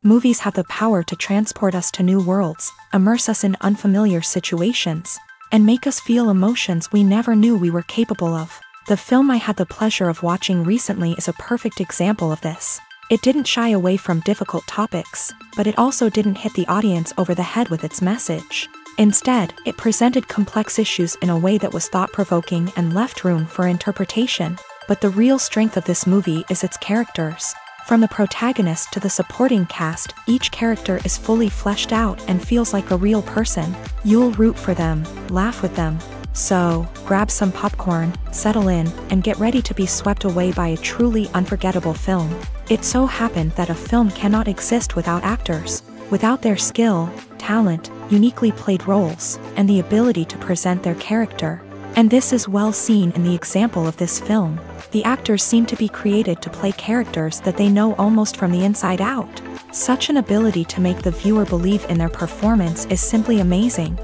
Movies have the power to transport us to new worlds, immerse us in unfamiliar situations, and make us feel emotions we never knew we were capable of. The film I had the pleasure of watching recently is a perfect example of this. It didn't shy away from difficult topics, but it also didn't hit the audience over the head with its message. Instead, it presented complex issues in a way that was thought-provoking and left room for interpretation. But the real strength of this movie is its characters. From the protagonist to the supporting cast, each character is fully fleshed out and feels like a real person. You'll root for them, laugh with them. So, grab some popcorn, settle in, and get ready to be swept away by a truly unforgettable film. It so happened that a film cannot exist without actors. Without their skill, talent, uniquely played roles, and the ability to present their character. And this is well seen in the example of this film. The actors seem to be created to play characters that they know almost from the inside out. Such an ability to make the viewer believe in their performance is simply amazing.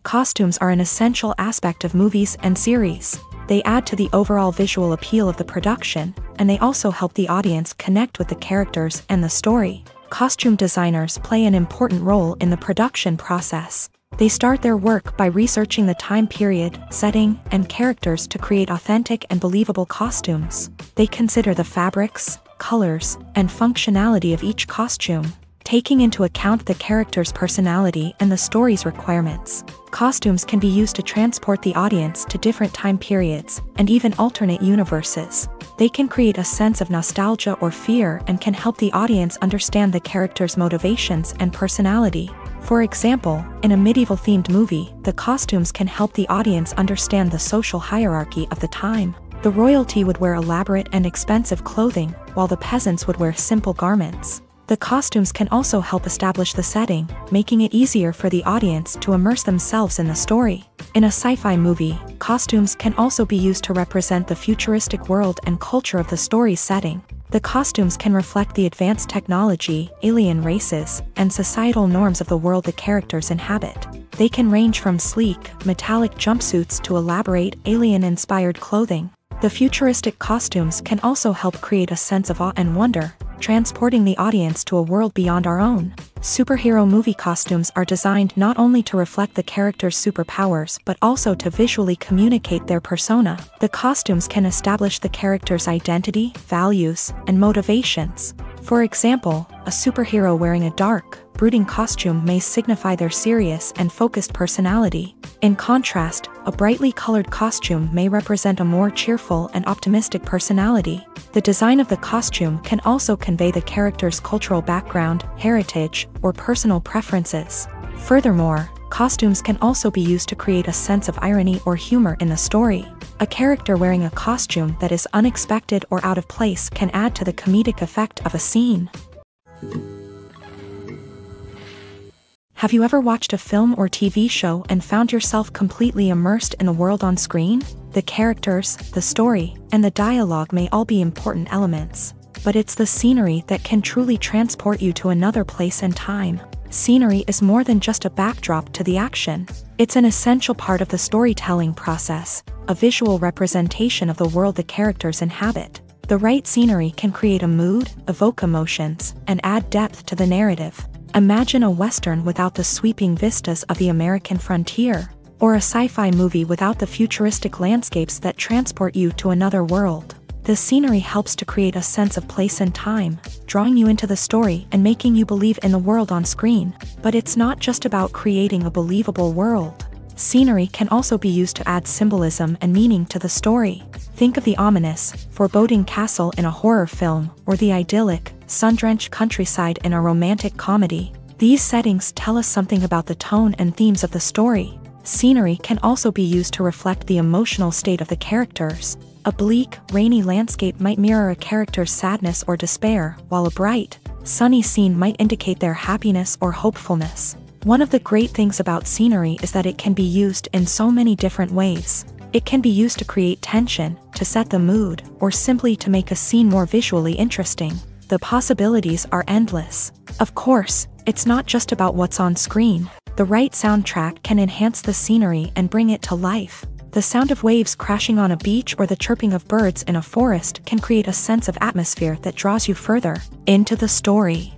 Costumes are an essential aspect of movies and series. They add to the overall visual appeal of the production, and they also help the audience connect with the characters and the story. Costume designers play an important role in the production process. They start their work by researching the time period, setting, and characters to create authentic and believable costumes. They consider the fabrics, colors, and functionality of each costume, taking into account the character's personality and the story's requirements. Costumes can be used to transport the audience to different time periods, and even alternate universes. They can create a sense of nostalgia or fear and can help the audience understand the character's motivations and personality. For example, in a medieval-themed movie, the costumes can help the audience understand the social hierarchy of the time. The royalty would wear elaborate and expensive clothing, while the peasants would wear simple garments. The costumes can also help establish the setting, making it easier for the audience to immerse themselves in the story. In a sci-fi movie, costumes can also be used to represent the futuristic world and culture of the story's setting. The costumes can reflect the advanced technology, alien races, and societal norms of the world the characters inhabit. They can range from sleek, metallic jumpsuits to elaborate, alien-inspired clothing. The futuristic costumes can also help create a sense of awe and wonder, transporting the audience to a world beyond our own. Superhero movie costumes are designed not only to reflect the character's superpowers but also to visually communicate their persona. The costumes can establish the character's identity, values, and motivations. For example, a superhero wearing a dark, brooding costume may signify their serious and focused personality. In contrast, a brightly colored costume may represent a more cheerful and optimistic personality. The design of the costume can also convey the character's cultural background, heritage, or personal preferences. Furthermore, costumes can also be used to create a sense of irony or humor in the story. A character wearing a costume that is unexpected or out of place can add to the comedic effect of a scene. Have you ever watched a film or TV show and found yourself completely immersed in the world on screen? The characters, the story, and the dialogue may all be important elements, but it's the scenery that can truly transport you to another place and time. Scenery is more than just a backdrop to the action. It's an essential part of the storytelling process, a visual representation of the world the characters inhabit. The right scenery can create a mood, evoke emotions, and add depth to the narrative. Imagine a Western without the sweeping vistas of the American frontier, or a sci-fi movie without the futuristic landscapes that transport you to another world. The scenery helps to create a sense of place and time, drawing you into the story and making you believe in the world on screen. But it's not just about creating a believable world. Scenery can also be used to add symbolism and meaning to the story. Think of the ominous, foreboding castle in a horror film, or the idyllic, sun-drenched countryside in a romantic comedy. These settings tell us something about the tone and themes of the story. Scenery can also be used to reflect the emotional state of the characters. A bleak, rainy landscape might mirror a character's sadness or despair, while a bright, sunny scene might indicate their happiness or hopefulness. One of the great things about scenery is that it can be used in so many different ways. It can be used to create tension, to set the mood, or simply to make a scene more visually interesting. The possibilities are endless. Of course, it's not just about what's on screen. The right soundtrack can enhance the scenery and bring it to life. The sound of waves crashing on a beach or the chirping of birds in a forest can create a sense of atmosphere that draws you further into the story.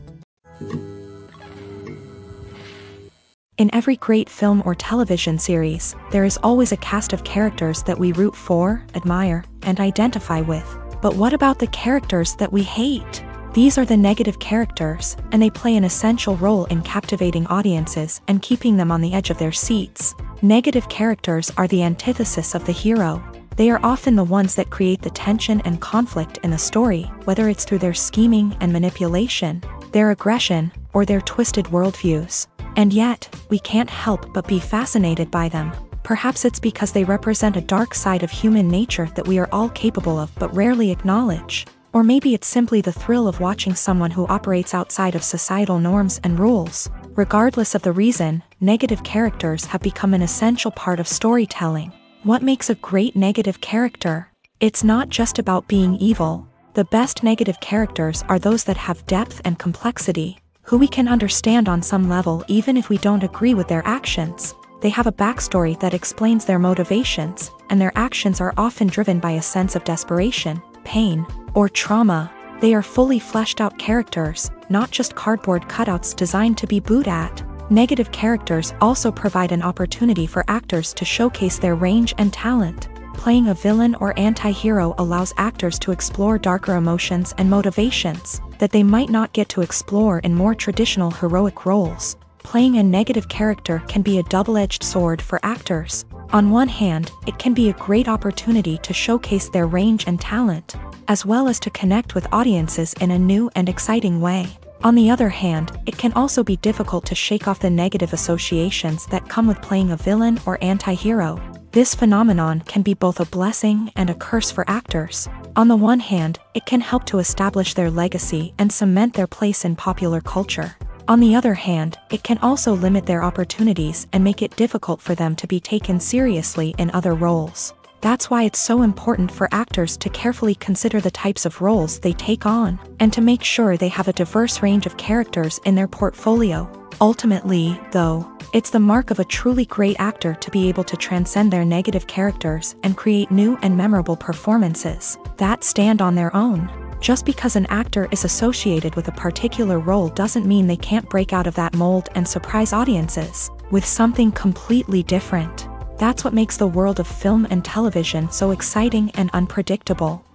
In every great film or television series, there is always a cast of characters that we root for, admire, and identify with. But what about the characters that we hate? These are the negative characters, and they play an essential role in captivating audiences and keeping them on the edge of their seats. Negative characters are the antithesis of the hero. They are often the ones that create the tension and conflict in the story, whether it's through their scheming and manipulation, their aggression, or their twisted worldviews. And yet, we can't help but be fascinated by them. Perhaps it's because they represent a dark side of human nature that we are all capable of but rarely acknowledge. Or maybe it's simply the thrill of watching someone who operates outside of societal norms and rules. Regardless of the reason, negative characters have become an essential part of storytelling. What makes a great negative character? It's not just about being evil. The best negative characters are those that have depth and complexity, who we can understand on some level even if we don't agree with their actions. They have a backstory that explains their motivations, and their actions are often driven by a sense of desperation, pain, or trauma. They are fully fleshed out characters, not just cardboard cutouts designed to be booed at. Negative characters also provide an opportunity for actors to showcase their range and talent. Playing a villain or anti-hero allows actors to explore darker emotions and motivations that they might not get to explore in more traditional heroic roles. Playing a negative character can be a double-edged sword for actors. On one hand, it can be a great opportunity to showcase their range and talent, as well as to connect with audiences in a new and exciting way. On the other hand, it can also be difficult to shake off the negative associations that come with playing a villain or anti-hero. This phenomenon can be both a blessing and a curse for actors. On the one hand, it can help to establish their legacy and cement their place in popular culture. On the other hand, it can also limit their opportunities and make it difficult for them to be taken seriously in other roles. That's why it's so important for actors to carefully consider the types of roles they take on, and to make sure they have a diverse range of characters in their portfolio. Ultimately, though, it's the mark of a truly great actor to be able to transcend their negative characters and create new and memorable performances that stand on their own. Just because an actor is associated with a particular role doesn't mean they can't break out of that mold and surprise audiences with something completely different. That's what makes the world of film and television so exciting and unpredictable.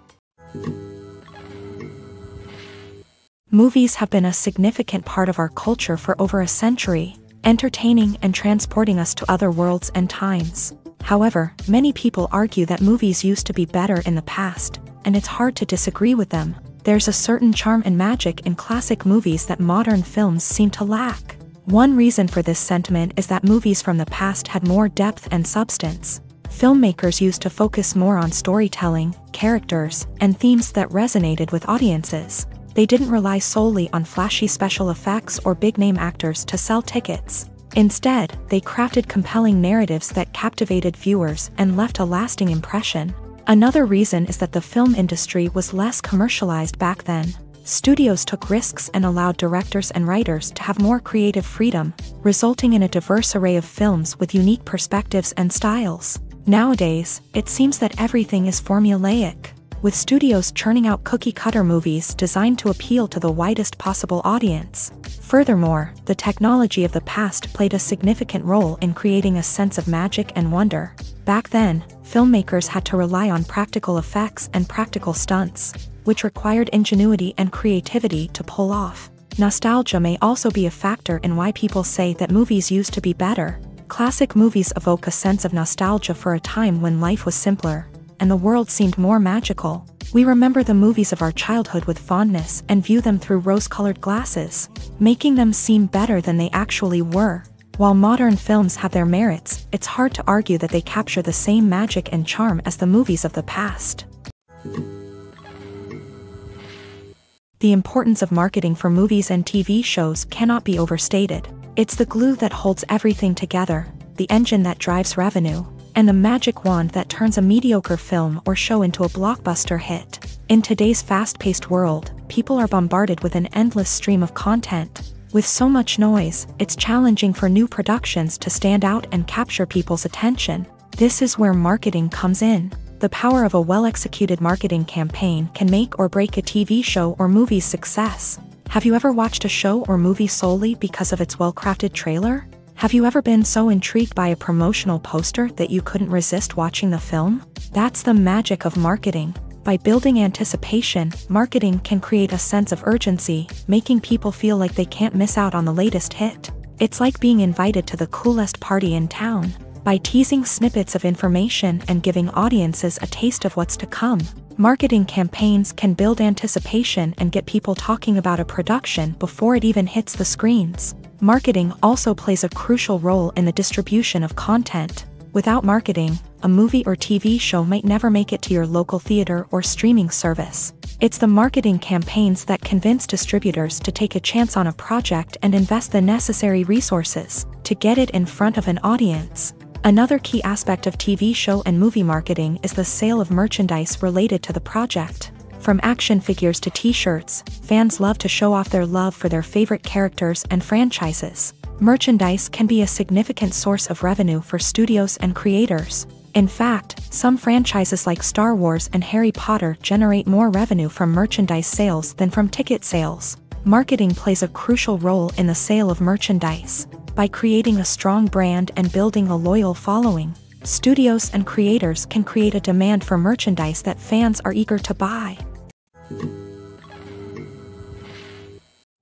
Movies have been a significant part of our culture for over a century, entertaining and transporting us to other worlds and times. However, many people argue that movies used to be better in the past, and it's hard to disagree with them. There's a certain charm and magic in classic movies that modern films seem to lack. One reason for this sentiment is that movies from the past had more depth and substance. Filmmakers used to focus more on storytelling, characters, and themes that resonated with audiences. They didn't rely solely on flashy special effects or big-name actors to sell tickets. Instead, they crafted compelling narratives that captivated viewers and left a lasting impression. Another reason is that the film industry was less commercialized back then. Studios took risks and allowed directors and writers to have more creative freedom, resulting in a diverse array of films with unique perspectives and styles. Nowadays, it seems that everything is formulaic, with studios churning out cookie-cutter movies designed to appeal to the widest possible audience. Furthermore, the technology of the past played a significant role in creating a sense of magic and wonder. Back then, filmmakers had to rely on practical effects and practical stunts, which required ingenuity and creativity to pull off. Nostalgia may also be a factor in why people say that movies used to be better. Classic movies evoke a sense of nostalgia for a time when life was simpler, and the world seemed more magical. We remember the movies of our childhood with fondness and view them through rose-colored glasses, making them seem better than they actually were. While modern films have their merits, it's hard to argue that they capture the same magic and charm as the movies of the past. The importance of marketing for movies and TV shows cannot be overstated. It's the glue that holds everything together, the engine that drives revenue, and the magic wand that turns a mediocre film or show into a blockbuster hit. In today's fast-paced world, people are bombarded with an endless stream of content. With so much noise, it's challenging for new productions to stand out and capture people's attention. This is where marketing comes in. The power of a well-executed marketing campaign can make or break a TV show or movie's success. Have you ever watched a show or movie solely because of its well-crafted trailer? Have you ever been so intrigued by a promotional poster that you couldn't resist watching the film? That's the magic of marketing. By building anticipation, marketing can create a sense of urgency, making people feel like they can't miss out on the latest hit. It's like being invited to the coolest party in town. By teasing snippets of information and giving audiences a taste of what's to come, marketing campaigns can build anticipation and get people talking about a production before it even hits the screens. Marketing also plays a crucial role in the distribution of content. Without marketing, a movie or TV show might never make it to your local theater or streaming service. It's the marketing campaigns that convince distributors to take a chance on a project and invest the necessary resources to get it in front of an audience. Another key aspect of TV show and movie marketing is the sale of merchandise related to the project. From action figures to t-shirts, fans love to show off their love for their favorite characters and franchises. Merchandise can be a significant source of revenue for studios and creators. In fact, some franchises like Star Wars and Harry Potter generate more revenue from merchandise sales than from ticket sales. Marketing plays a crucial role in the sale of merchandise. By creating a strong brand and building a loyal following, studios and creators can create a demand for merchandise that fans are eager to buy.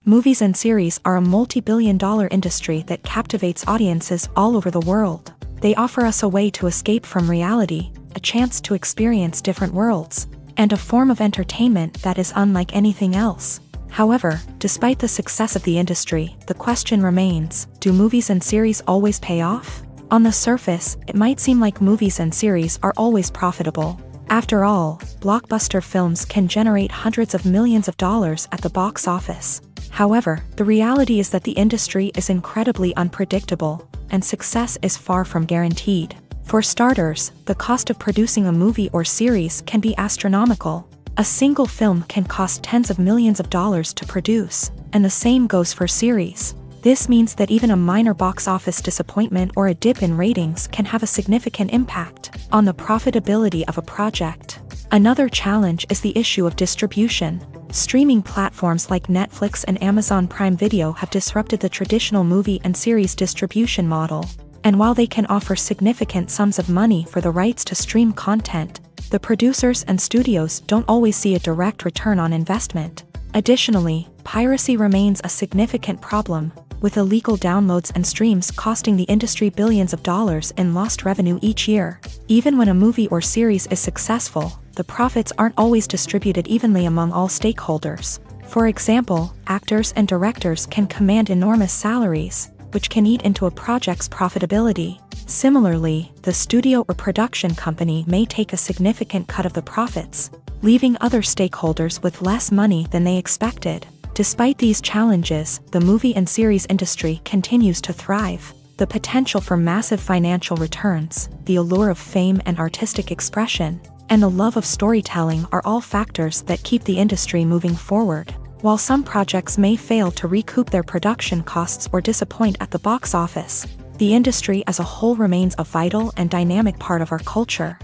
Movies and series are a multi-billion-dollar industry that captivates audiences all over the world. They offer us a way to escape from reality, a chance to experience different worlds, and a form of entertainment that is unlike anything else. However, despite the success of the industry, the question remains, do movies and series always pay off? On the surface, it might seem like movies and series are always profitable. After all, blockbuster films can generate hundreds of millions of dollars at the box office. However, the reality is that the industry is incredibly unpredictable, and success is far from guaranteed. For starters, the cost of producing a movie or series can be astronomical. A single film can cost tens of millions of dollars to produce, and the same goes for series. This means that even a minor box office disappointment or a dip in ratings can have a significant impact on the profitability of a project. Another challenge is the issue of distribution. Streaming platforms like Netflix and Amazon Prime Video have disrupted the traditional movie and series distribution model. And while they can offer significant sums of money for the rights to stream content, the producers and studios don't always see a direct return on investment. Additionally, piracy remains a significant problem, with illegal downloads and streams costing the industry billions of dollars in lost revenue each year. Even when a movie or series is successful, the profits aren't always distributed evenly among all stakeholders. For example, actors and directors can command enormous salaries, which can eat into a project's profitability. Similarly, the studio or production company may take a significant cut of the profits, leaving other stakeholders with less money than they expected. Despite these challenges, the movie and series industry continues to thrive. The potential for massive financial returns, the allure of fame and artistic expression, and the love of storytelling are all factors that keep the industry moving forward. While some projects may fail to recoup their production costs or disappoint at the box office, the industry as a whole remains a vital and dynamic part of our culture.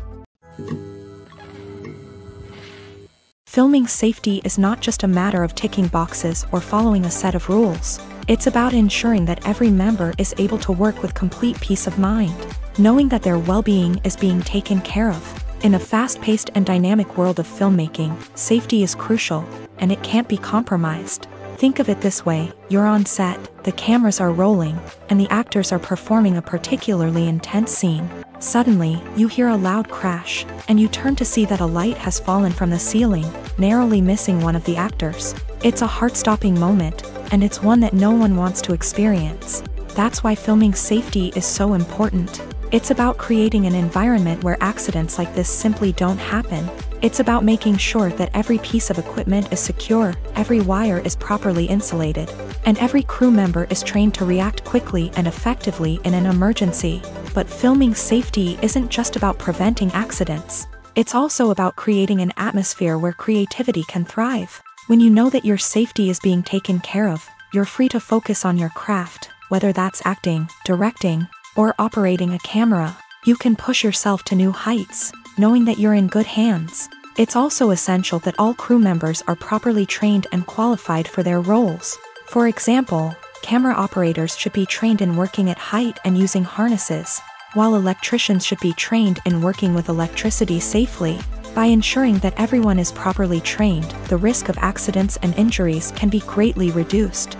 Filming safety is not just a matter of ticking boxes or following a set of rules. It's about ensuring that every member is able to work with complete peace of mind. knowing that their well-being is being taken care of. In a fast-paced and dynamic world of filmmaking, safety is crucial, and it can't be compromised. Think of it this way: you're on set, the cameras are rolling, and the actors are performing a particularly intense scene. Suddenly, you hear a loud crash, and you turn to see that a light has fallen from the ceiling, narrowly missing one of the actors. It's a heart-stopping moment, and it's one that no one wants to experience. That's why filming safety is so important. It's about creating an environment where accidents like this simply don't happen. It's about making sure that every piece of equipment is secure, every wire is properly insulated, and every crew member is trained to react quickly and effectively in an emergency. But filming safety isn't just about preventing accidents. It's also about creating an atmosphere where creativity can thrive. When you know that your safety is being taken care of, you're free to focus on your craft, whether that's acting, directing, or operating a camera. You can push yourself to new heights, knowing that you're in good hands. It's also essential that all crew members are properly trained and qualified for their roles. For example, camera operators should be trained in working at height and using harnesses, while electricians should be trained in working with electricity safely. By ensuring that everyone is properly trained, the risk of accidents and injuries can be greatly reduced.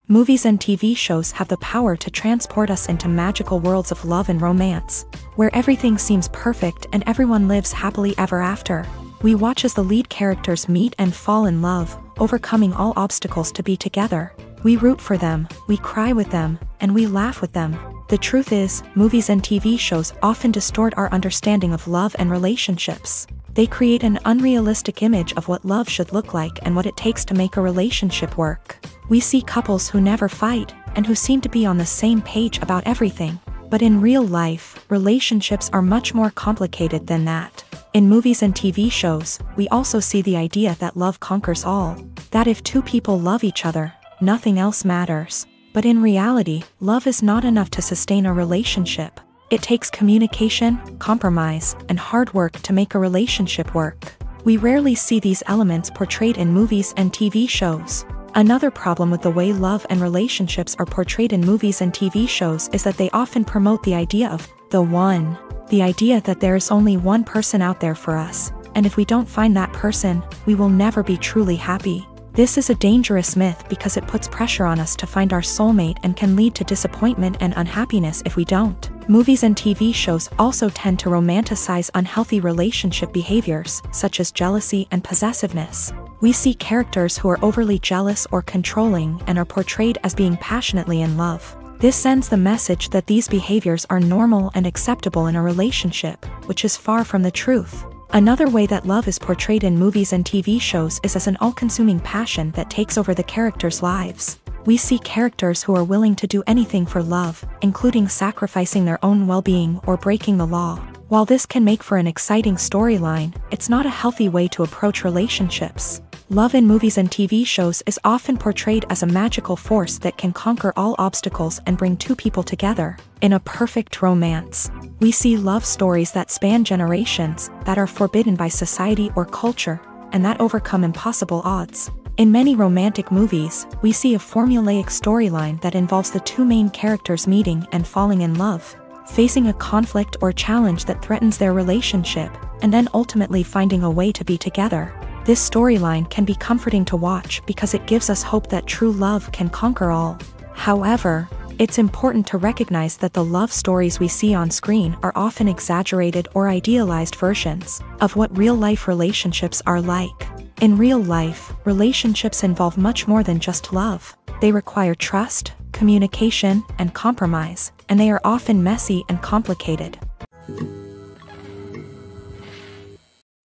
Movies and TV shows have the power to transport us into magical worlds of love and romance, where everything seems perfect and everyone lives happily ever after. We watch as the lead characters meet and fall in love, overcoming all obstacles to be together. We root for them, we cry with them, and we laugh with them. The truth is, movies and TV shows often distort our understanding of love and relationships. They create an unrealistic image of what love should look like and what it takes to make a relationship work. We see couples who never fight, and who seem to be on the same page about everything. But in real life, relationships are much more complicated than that. In movies and TV shows, we also see the idea that love conquers all. That if two people love each other, nothing else matters. But in reality, love is not enough to sustain a relationship. It takes communication, compromise, and hard work to make a relationship work. We rarely see these elements portrayed in movies and TV shows. Another problem with the way love and relationships are portrayed in movies and TV shows is that they often promote the idea of the one. The idea that there is only one person out there for us, and if we don't find that person, we will never be truly happy. This is a dangerous myth because it puts pressure on us to find our soulmate and can lead to disappointment and unhappiness if we don't. Movies and TV shows also tend to romanticize unhealthy relationship behaviors, such as jealousy and possessiveness. We see characters who are overly jealous or controlling and are portrayed as being passionately in love. This sends the message that these behaviors are normal and acceptable in a relationship, which is far from the truth. Another way that love is portrayed in movies and TV shows is as an all-consuming passion that takes over the characters' lives. We see characters who are willing to do anything for love, including sacrificing their own well-being or breaking the law. While this can make for an exciting storyline, it's not a healthy way to approach relationships. Love in movies and TV shows is often portrayed as a magical force that can conquer all obstacles and bring two people together. In a perfect romance, we see love stories that span generations, that are forbidden by society or culture, and that overcome impossible odds. In many romantic movies, we see a formulaic storyline that involves the two main characters meeting and falling in love, facing a conflict or challenge that threatens their relationship, and then ultimately finding a way to be together. This storyline can be comforting to watch because it gives us hope that true love can conquer all. However, it's important to recognize that the love stories we see on screen are often exaggerated or idealized versions of what real-life relationships are like. In real life, relationships involve much more than just love. They require trust, communication, and compromise, and they are often messy and complicated.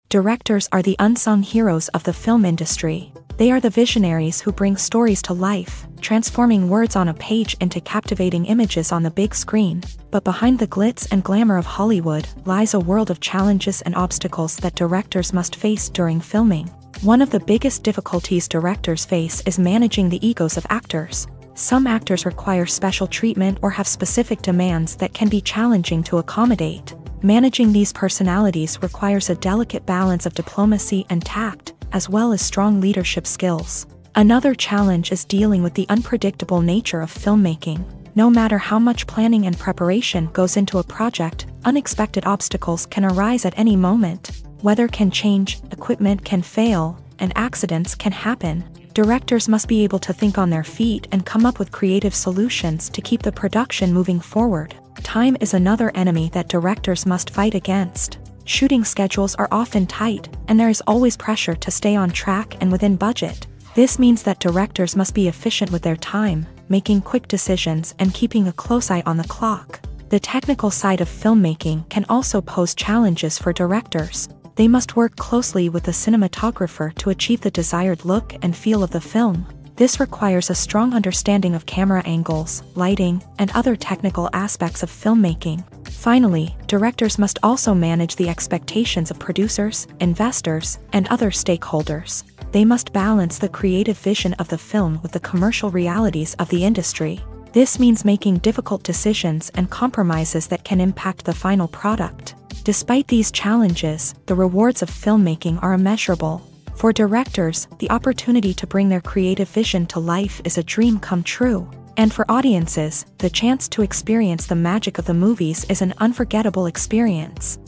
Directors are the unsung heroes of the film industry. They are the visionaries who bring stories to life, transforming words on a page into captivating images on the big screen. But behind the glitz and glamour of Hollywood lies a world of challenges and obstacles that directors must face during filming. One of the biggest difficulties directors face is managing the egos of actors. Some actors require special treatment or have specific demands that can be challenging to accommodate. Managing these personalities requires a delicate balance of diplomacy and tact, as well as strong leadership skills. Another challenge is dealing with the unpredictable nature of filmmaking. No matter how much planning and preparation goes into a project, unexpected obstacles can arise at any moment. Weather can change, equipment can fail, and accidents can happen. Directors must be able to think on their feet and come up with creative solutions to keep the production moving forward. Time is another enemy that directors must fight against. Shooting schedules are often tight, and there is always pressure to stay on track and within budget. This means that directors must be efficient with their time, making quick decisions and keeping a close eye on the clock. The technical side of filmmaking can also pose challenges for directors. They must work closely with the cinematographer to achieve the desired look and feel of the film. This requires a strong understanding of camera angles, lighting, and other technical aspects of filmmaking. Finally, directors must also manage the expectations of producers, investors, and other stakeholders. They must balance the creative vision of the film with the commercial realities of the industry. This means making difficult decisions and compromises that can impact the final product. Despite these challenges, the rewards of filmmaking are immeasurable. For directors, the opportunity to bring their creative vision to life is a dream come true. And for audiences, the chance to experience the magic of the movies is an unforgettable experience.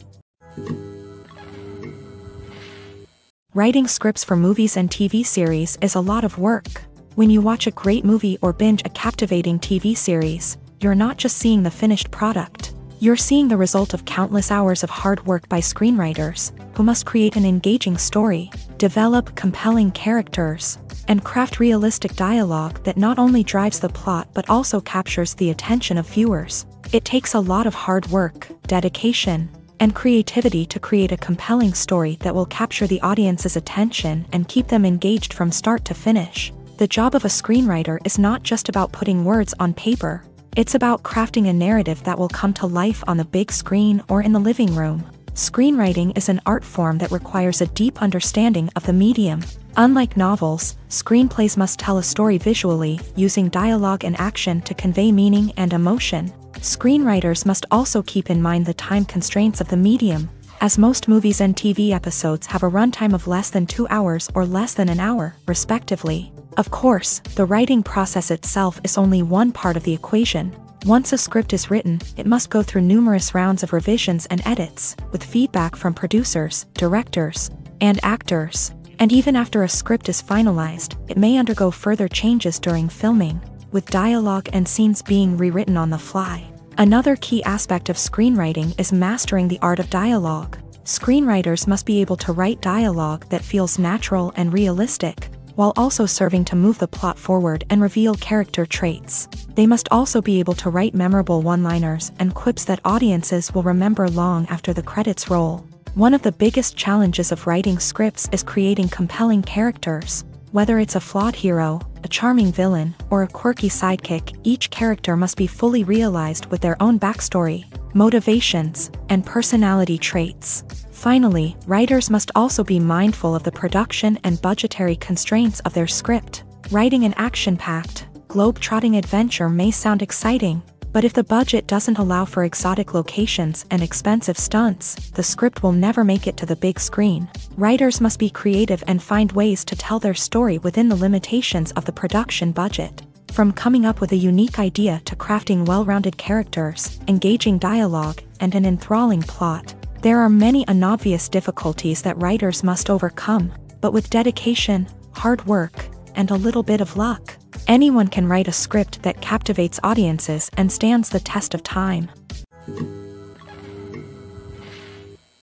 Writing scripts for movies and TV series is a lot of work. When you watch a great movie or binge a captivating TV series, you're not just seeing the finished product. You're seeing the result of countless hours of hard work by screenwriters, who must create an engaging story, develop compelling characters, and craft realistic dialogue that not only drives the plot but also captures the attention of viewers. It takes a lot of hard work, dedication, and creativity to create a compelling story that will capture the audience's attention and keep them engaged from start to finish. The job of a screenwriter is not just about putting words on paper. It's about crafting a narrative that will come to life on the big screen or in the living room. Screenwriting is an art form that requires a deep understanding of the medium. Unlike novels, screenplays must tell a story visually, using dialogue and action to convey meaning and emotion. Screenwriters must also keep in mind the time constraints of the medium, as most movies and TV episodes have a runtime of less than 2 hours or less than an hour, respectively. Of course, the writing process itself is only one part of the equation. Once a script is written, it must go through numerous rounds of revisions and edits, with feedback from producers, directors, and actors. And even after a script is finalized, it may undergo further changes during filming, with dialogue and scenes being rewritten on the fly. Another key aspect of screenwriting is mastering the art of dialogue. Screenwriters must be able to write dialogue that feels natural and realistic, while also serving to move the plot forward and reveal character traits. They must also be able to write memorable one-liners and quips that audiences will remember long after the credits roll. One of the biggest challenges of writing scripts is creating compelling characters. Whether it's a flawed hero, a charming villain, or a quirky sidekick, each character must be fully realized with their own backstory, motivations, and personality traits. Finally, writers must also be mindful of the production and budgetary constraints of their script. Writing an action-packed, globe-trotting adventure may sound exciting, but if the budget doesn't allow for exotic locations and expensive stunts, the script will never make it to the big screen. Writers must be creative and find ways to tell their story within the limitations of the production budget. From coming up with a unique idea to crafting well-rounded characters, engaging dialogue, and an enthralling plot, there are many unobvious difficulties that writers must overcome, but with dedication, hard work, and a little bit of luck, anyone can write a script that captivates audiences and stands the test of time.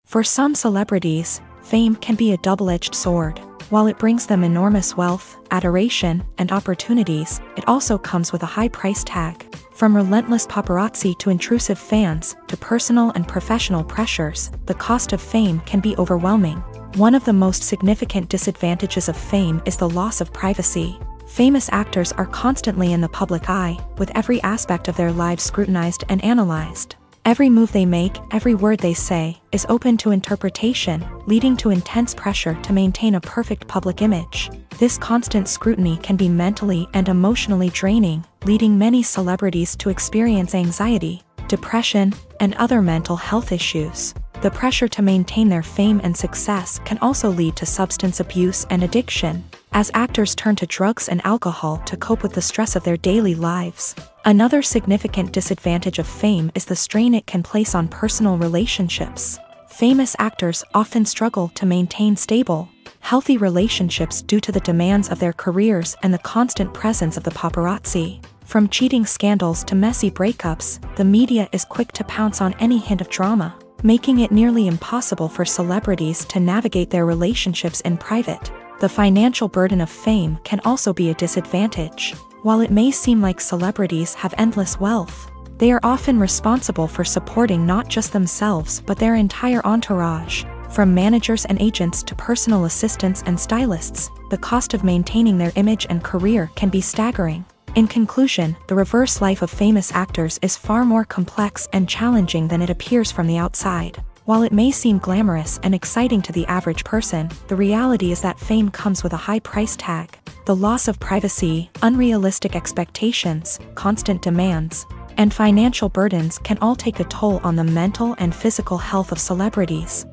For some celebrities, fame can be a double-edged sword. While it brings them enormous wealth, adoration, and opportunities, it also comes with a high price tag. From relentless paparazzi to intrusive fans, to personal and professional pressures, the cost of fame can be overwhelming. One of the most significant disadvantages of fame is the loss of privacy. Famous actors are constantly in the public eye, with every aspect of their lives scrutinized and analyzed. Every move they make, every word they say, is open to interpretation, leading to intense pressure to maintain a perfect public image. This constant scrutiny can be mentally and emotionally draining, leading many celebrities to experience anxiety, depression, and other mental health issues. The pressure to maintain their fame and success can also lead to substance abuse and addiction, as actors turn to drugs and alcohol to cope with the stress of their daily lives. Another significant disadvantage of fame is the strain it can place on personal relationships. Famous actors often struggle to maintain stable, healthy relationships due to the demands of their careers and the constant presence of the paparazzi. From cheating scandals to messy breakups, the media is quick to pounce on any hint of drama, making it nearly impossible for celebrities to navigate their relationships in private. The financial burden of fame can also be a disadvantage. While it may seem like celebrities have endless wealth, they are often responsible for supporting not just themselves but their entire entourage. From managers and agents to personal assistants and stylists, the cost of maintaining their image and career can be staggering. In conclusion, the reverse life of famous actors is far more complex and challenging than it appears from the outside. While it may seem glamorous and exciting to the average person, the reality is that fame comes with a high price tag. The loss of privacy, unrealistic expectations, constant demands, and financial burdens can all take a toll on the mental and physical health of celebrities.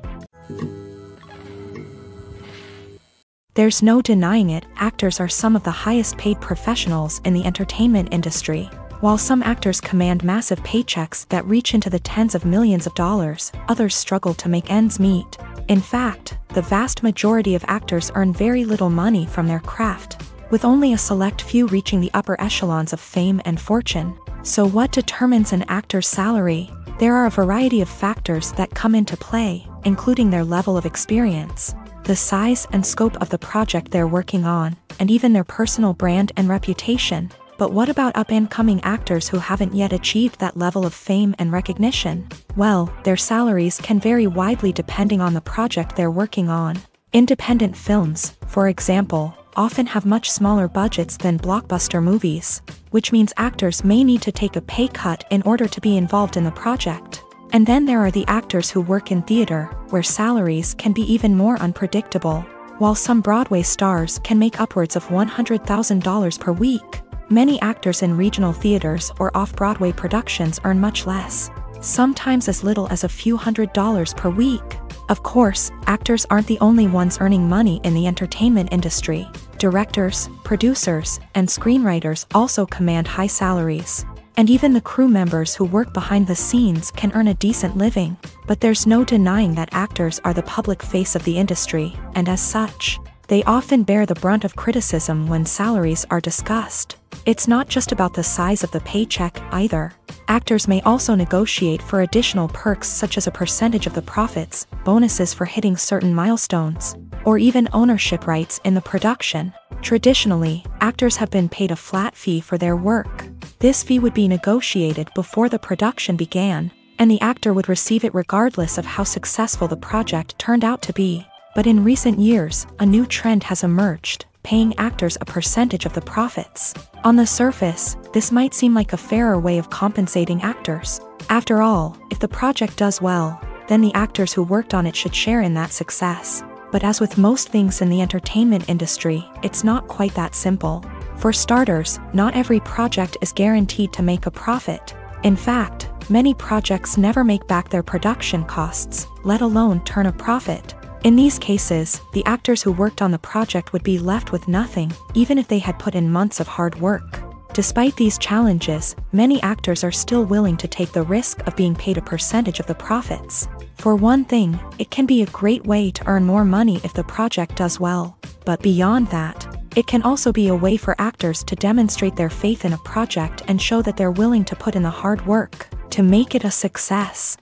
There's no denying it, actors are some of the highest paid professionals in the entertainment industry. While some actors command massive paychecks that reach into the tens of millions of dollars, others struggle to make ends meet. In fact, the vast majority of actors earn very little money from their craft, with only a select few reaching the upper echelons of fame and fortune. So what determines an actor's salary? There are a variety of factors that come into play, including their level of experience, the size and scope of the project they're working on, and even their personal brand and reputation. But what about up-and-coming actors who haven't yet achieved that level of fame and recognition? Well, their salaries can vary widely depending on the project they're working on. Independent films, for example, often have much smaller budgets than blockbuster movies, which means actors may need to take a pay cut in order to be involved in the project. And then there are the actors who work in theater, where salaries can be even more unpredictable. While some Broadway stars can make upwards of $100,000 per week, many actors in regional theaters or off-Broadway productions earn much less, sometimes as little as a few $100s per week. Of course, actors aren't the only ones earning money in the entertainment industry. Directors, producers, and screenwriters also command high salaries. And even the crew members who work behind the scenes can earn a decent living. But there's no denying that actors are the public face of the industry, and as such, they often bear the brunt of criticism when salaries are discussed. It's not just about the size of the paycheck, either. Actors may also negotiate for additional perks such as a percentage of the profits, bonuses for hitting certain milestones, or even ownership rights in the production. Traditionally, actors have been paid a flat fee for their work. This fee would be negotiated before the production began, and the actor would receive it regardless of how successful the project turned out to be. But in recent years, a new trend has emerged, paying actors a percentage of the profits. On the surface, this might seem like a fairer way of compensating actors. After all, if the project does well, then the actors who worked on it should share in that success. But as with most things in the entertainment industry, it's not quite that simple. For starters, not every project is guaranteed to make a profit. In fact, many projects never make back their production costs, let alone turn a profit. In these cases, the actors who worked on the project would be left with nothing, even if they had put in months of hard work. Despite these challenges, many actors are still willing to take the risk of being paid a percentage of the profits. For one thing, it can be a great way to earn more money if the project does well. But beyond that, it can also be a way for actors to demonstrate their faith in a project and show that they're willing to put in the hard work to make it a success.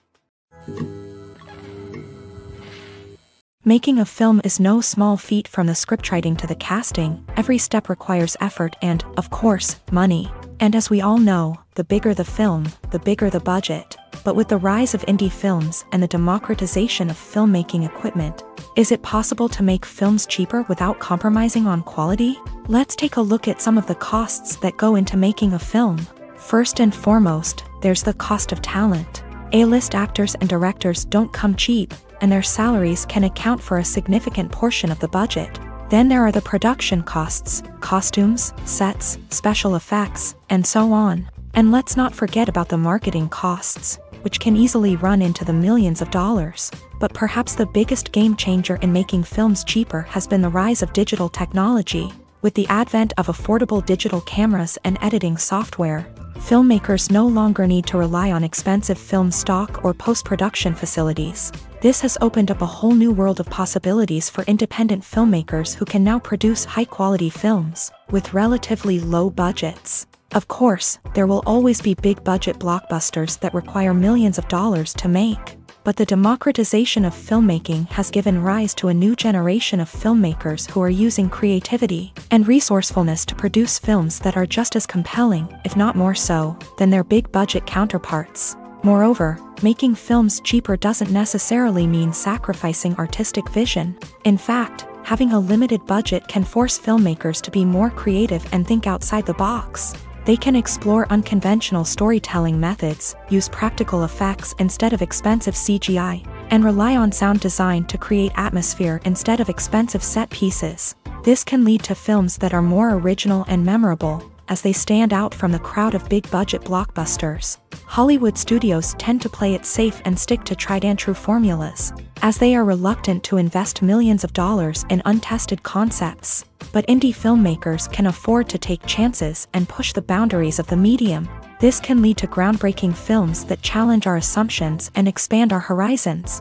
Making a film is no small feat. From the scriptwriting to the casting, every step requires effort and, of course, money. And as we all know, the bigger the film, the bigger the budget. But with the rise of indie films and the democratization of filmmaking equipment, is it possible to make films cheaper without compromising on quality? Let's take a look at some of the costs that go into making a film. First and foremost, there's the cost of talent. A-list actors and directors don't come cheap, and their salaries can account for a significant portion of the budget. Then there are the production costs, costumes, sets, special effects, and so on. And let's not forget about the marketing costs, which can easily run into the millions of dollars. But perhaps the biggest game changer in making films cheaper has been the rise of digital technology. With the advent of affordable digital cameras and editing software, Filmmakers no longer need to rely on expensive film stock or post-production facilities. This has opened up a whole new world of possibilities for independent filmmakers who can now produce high-quality films with relatively low budgets. Of course, there will always be big-budget blockbusters that require millions of dollars to make. But the democratization of filmmaking has given rise to a new generation of filmmakers who are using creativity and resourcefulness to produce films that are just as compelling, if not more so, than their big-budget counterparts. Moreover, making films cheaper doesn't necessarily mean sacrificing artistic vision. In fact, having a limited budget can force filmmakers to be more creative and think outside the box. They can explore unconventional storytelling methods, use practical effects instead of expensive CGI, and rely on sound design to create atmosphere instead of expensive set pieces. This can lead to films that are more original and memorable, as they stand out from the crowd of big-budget blockbusters. Hollywood studios tend to play it safe and stick to tried-and-true formulas, as they are reluctant to invest millions of dollars in untested concepts. But indie filmmakers can afford to take chances and push the boundaries of the medium. This can lead to groundbreaking films that challenge our assumptions and expand our horizons.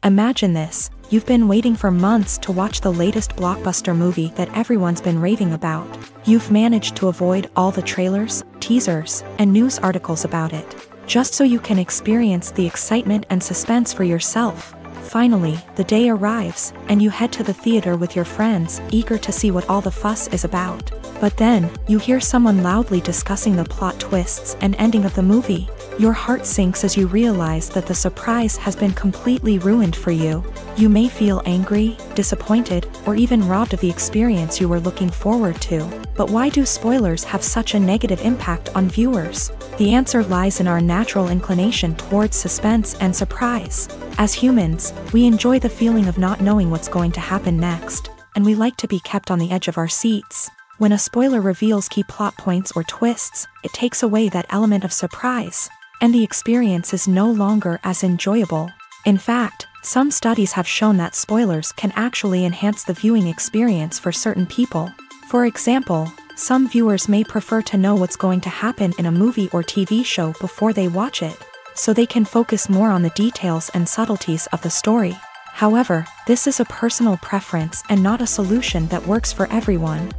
Imagine this. You've been waiting for months to watch the latest blockbuster movie that everyone's been raving about. You've managed to avoid all the trailers, teasers, and news articles about it, just so you can experience the excitement and suspense for yourself. Finally, the day arrives, and you head to the theater with your friends, eager to see what all the fuss is about. But then, you hear someone loudly discussing the plot twists and ending of the movie. Your heart sinks as you realize that the surprise has been completely ruined for you. You may feel angry, disappointed, or even robbed of the experience you were looking forward to. But why do spoilers have such a negative impact on viewers? The answer lies in our natural inclination towards suspense and surprise. As humans, we enjoy the feeling of not knowing what's going to happen next, and we like to be kept on the edge of our seats. When a spoiler reveals key plot points or twists, it takes away that element of surprise, and the experience is no longer as enjoyable. In fact, some studies have shown that spoilers can actually enhance the viewing experience for certain people. For example, some viewers may prefer to know what's going to happen in a movie or TV show before they watch it, so they can focus more on the details and subtleties of the story. However, this is a personal preference and not a solution that works for everyone.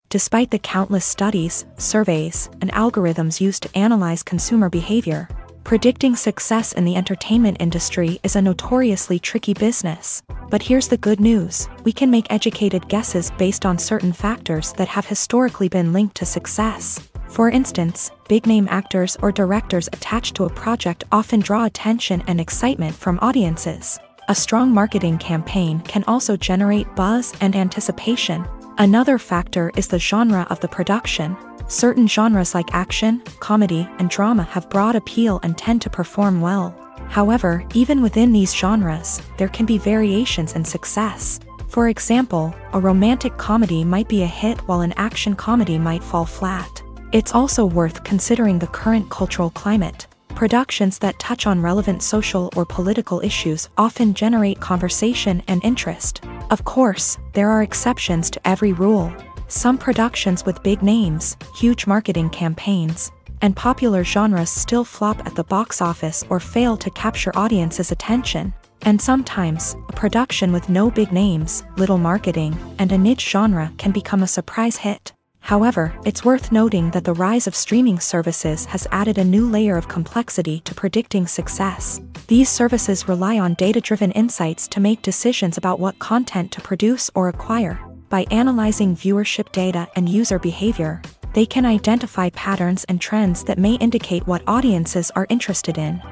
Despite the countless studies, surveys, and algorithms used to analyze consumer behavior, predicting success in the entertainment industry is a notoriously tricky business. But here's the good news: we can make educated guesses based on certain factors that have historically been linked to success. For instance, big-name actors or directors attached to a project often draw attention and excitement from audiences. A strong marketing campaign can also generate buzz and anticipation. Another factor is the genre of the production. Certain genres like action, comedy, and drama have broad appeal and tend to perform well. However, even within these genres, there can be variations in success. For example, a romantic comedy might be a hit while an action comedy might fall flat. It's also worth considering the current cultural climate. Productions that touch on relevant social or political issues often generate conversation and interest. Of course, there are exceptions to every rule. Some productions with big names, huge marketing campaigns, and popular genres still flop at the box office or fail to capture audiences' attention. And sometimes, a production with no big names, little marketing, and a niche genre can become a surprise hit. However, it's worth noting that the rise of streaming services has added a new layer of complexity to predicting success. These services rely on data-driven insights to make decisions about what content to produce or acquire. By analyzing viewership data and user behavior, they can identify patterns and trends that may indicate what audiences are interested in.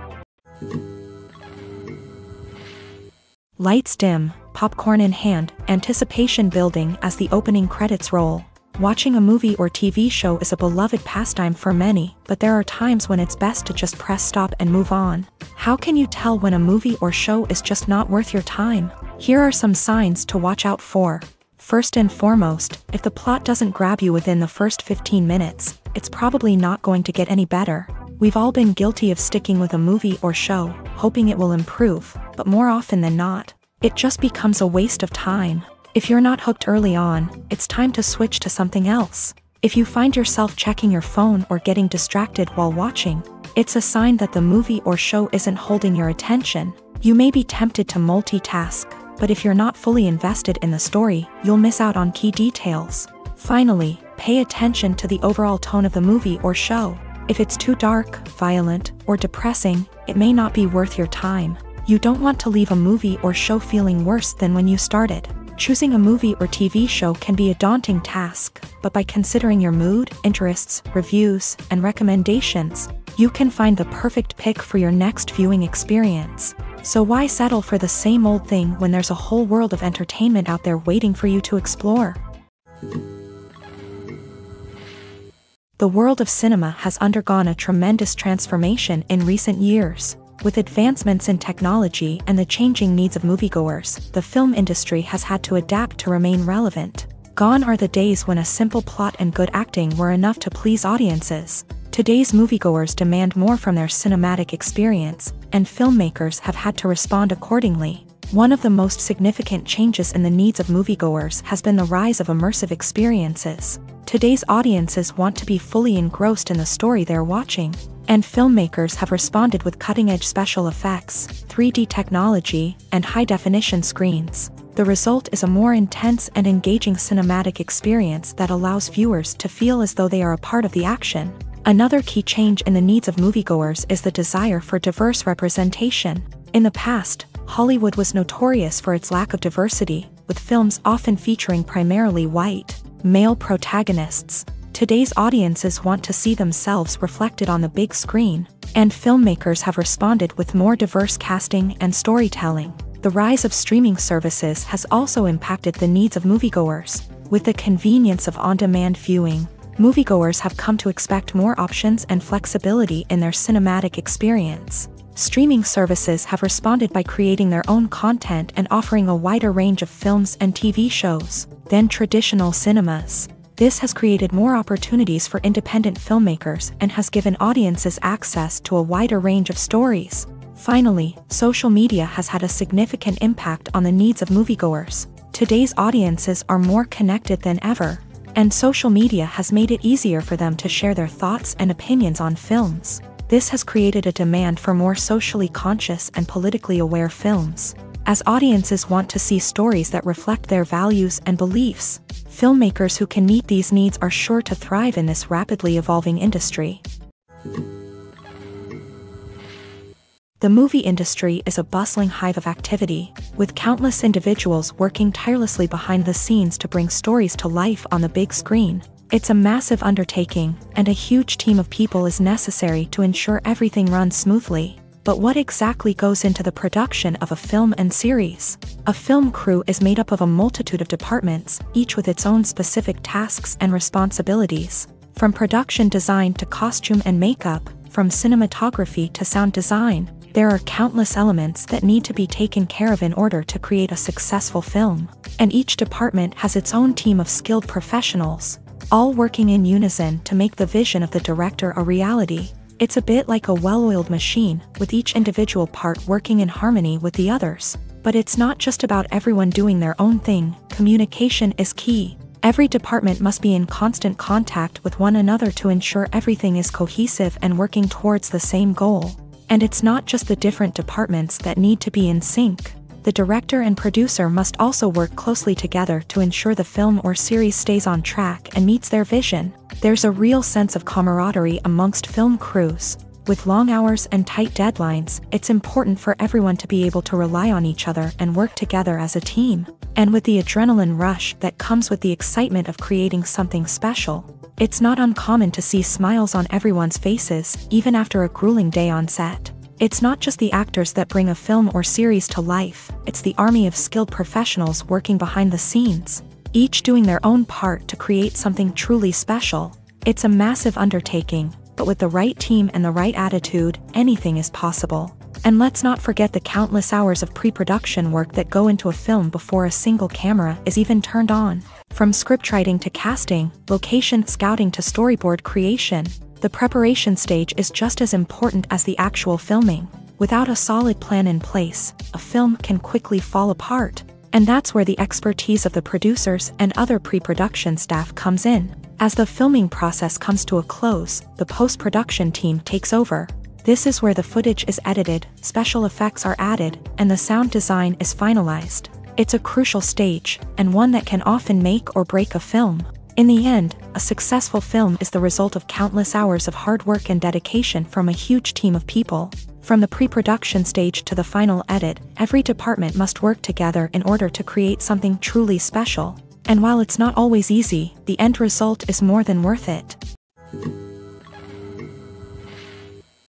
Lights dim, popcorn in hand, anticipation building as the opening credits roll. Watching a movie or TV show is a beloved pastime for many, but there are times when it's best to just press stop and move on. How can you tell when a movie or show is just not worth your time? Here are some signs to watch out for. First and foremost, if the plot doesn't grab you within the first 15 minutes, it's probably not going to get any better. We've all been guilty of sticking with a movie or show, hoping it will improve, but more often than not, it just becomes a waste of time. If you're not hooked early on, it's time to switch to something else. If you find yourself checking your phone or getting distracted while watching, it's a sign that the movie or show isn't holding your attention. You may be tempted to multitask, but if you're not fully invested in the story, you'll miss out on key details. Finally, pay attention to the overall tone of the movie or show. If it's too dark, violent, or depressing, it may not be worth your time. You don't want to leave a movie or show feeling worse than when you started. Choosing a movie or TV show can be a daunting task, but by considering your mood, interests, reviews, and recommendations, you can find the perfect pick for your next viewing experience. So why settle for the same old thing when there's a whole world of entertainment out there waiting for you to explore? The world of cinema has undergone a tremendous transformation in recent years. With advancements in technology and the changing needs of moviegoers, the film industry has had to adapt to remain relevant. Gone are the days when a simple plot and good acting were enough to please audiences. Today's moviegoers demand more from their cinematic experience, and filmmakers have had to respond accordingly. One of the most significant changes in the needs of moviegoers has been the rise of immersive experiences. Today's audiences want to be fully engrossed in the story they're watching, and filmmakers have responded with cutting-edge special effects, 3D technology, and high-definition screens. The result is a more intense and engaging cinematic experience that allows viewers to feel as though they are a part of the action. Another key change in the needs of moviegoers is the desire for diverse representation. In the past, Hollywood was notorious for its lack of diversity, with films often featuring primarily white, male protagonists. Today's audiences want to see themselves reflected on the big screen, and filmmakers have responded with more diverse casting and storytelling. The rise of streaming services has also impacted the needs of moviegoers. With the convenience of on-demand viewing, moviegoers have come to expect more options and flexibility in their cinematic experience. Streaming services have responded by creating their own content and offering a wider range of films and TV shows than traditional cinemas. This has created more opportunities for independent filmmakers and has given audiences access to a wider range of stories. Finally, social media has had a significant impact on the needs of moviegoers. Today's audiences are more connected than ever, and social media has made it easier for them to share their thoughts and opinions on films. This has created a demand for more socially conscious and politically aware films. As audiences want to see stories that reflect their values and beliefs, filmmakers who can meet these needs are sure to thrive in this rapidly evolving industry. The movie industry is a bustling hive of activity, with countless individuals working tirelessly behind the scenes to bring stories to life on the big screen. It's a massive undertaking, and a huge team of people is necessary to ensure everything runs smoothly. But what exactly goes into the production of a film and series? A film crew is made up of a multitude of departments, each with its own specific tasks and responsibilities. From production design to costume and makeup, from cinematography to sound design, there are countless elements that need to be taken care of in order to create a successful film. And each department has its own team of skilled professionals, all working in unison to make the vision of the director a reality. It's a bit like a well-oiled machine, with each individual part working in harmony with the others. But it's not just about everyone doing their own thing. Communication is key. Every department must be in constant contact with one another to ensure everything is cohesive and working towards the same goal. And it's not just the different departments that need to be in sync. The director and producer must also work closely together to ensure the film or series stays on track and meets their vision. There's a real sense of camaraderie amongst film crews. With long hours and tight deadlines, it's important for everyone to be able to rely on each other and work together as a team. And with the adrenaline rush that comes with the excitement of creating something special, it's not uncommon to see smiles on everyone's faces, even after a grueling day on set. It's not just the actors that bring a film or series to life, it's the army of skilled professionals working behind the scenes, each doing their own part to create something truly special. It's a massive undertaking, but with the right team and the right attitude, anything is possible. And let's not forget the countless hours of pre-production work that go into a film before a single camera is even turned on. From scriptwriting to casting, location scouting to storyboard creation, the preparation stage is just as important as the actual filming. Without a solid plan in place, a film can quickly fall apart. And that's where the expertise of the producers and other pre-production staff comes in. As the filming process comes to a close, the post-production team takes over. This is where the footage is edited, special effects are added, and the sound design is finalized. It's a crucial stage, and one that can often make or break a film. In the end, a successful film is the result of countless hours of hard work and dedication from a huge team of people. From the pre-production stage to the final edit, every department must work together in order to create something truly special. And while it's not always easy, the end result is more than worth it.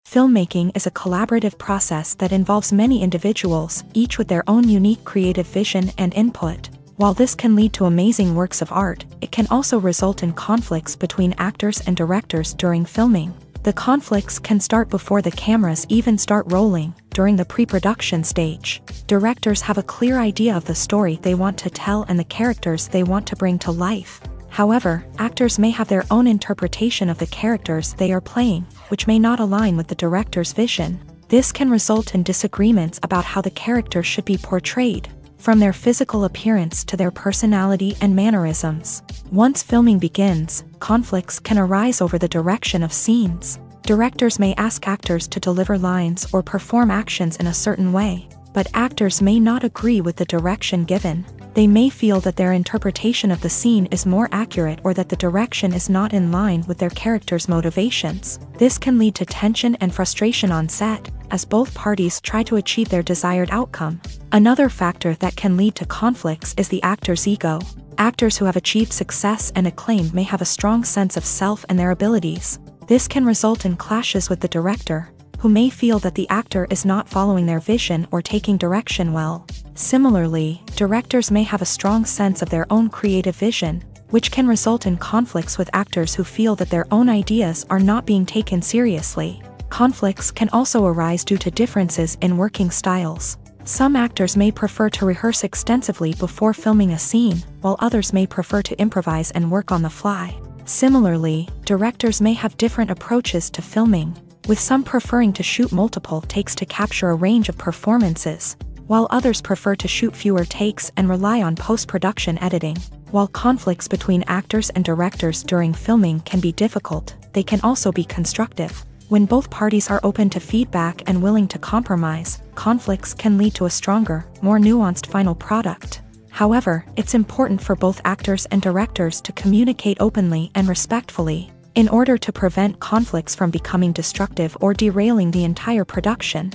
Filmmaking is a collaborative process that involves many individuals, each with their own unique creative vision and input. While this can lead to amazing works of art, it can also result in conflicts between actors and directors during filming. The conflicts can start before the cameras even start rolling, during the pre-production stage. Directors have a clear idea of the story they want to tell and the characters they want to bring to life. However, actors may have their own interpretation of the characters they are playing, which may not align with the director's vision. This can result in disagreements about how the character should be portrayed, from their physical appearance to their personality and mannerisms. Once filming begins, conflicts can arise over the direction of scenes. Directors may ask actors to deliver lines or perform actions in a certain way, but actors may not agree with the direction given. They may feel that their interpretation of the scene is more accurate or that the direction is not in line with their character's motivations. This can lead to tension and frustration on set, as both parties try to achieve their desired outcome. Another factor that can lead to conflicts is the actor's ego. Actors who have achieved success and acclaim may have a strong sense of self and their abilities. This can result in clashes with the director, who may feel that the actor is not following their vision or taking direction well. Similarly, directors may have a strong sense of their own creative vision, which can result in conflicts with actors who feel that their own ideas are not being taken seriously. Conflicts can also arise due to differences in working styles. Some actors may prefer to rehearse extensively before filming a scene, while others may prefer to improvise and work on the fly. Similarly, directors may have different approaches to filming, with some preferring to shoot multiple takes to capture a range of performances, while others prefer to shoot fewer takes and rely on post-production editing. While conflicts between actors and directors during filming can be difficult, they can also be constructive. When both parties are open to feedback and willing to compromise, conflicts can lead to a stronger, more nuanced final product. However, it's important for both actors and directors to communicate openly and respectfully, in order to prevent conflicts from becoming destructive or derailing the entire production.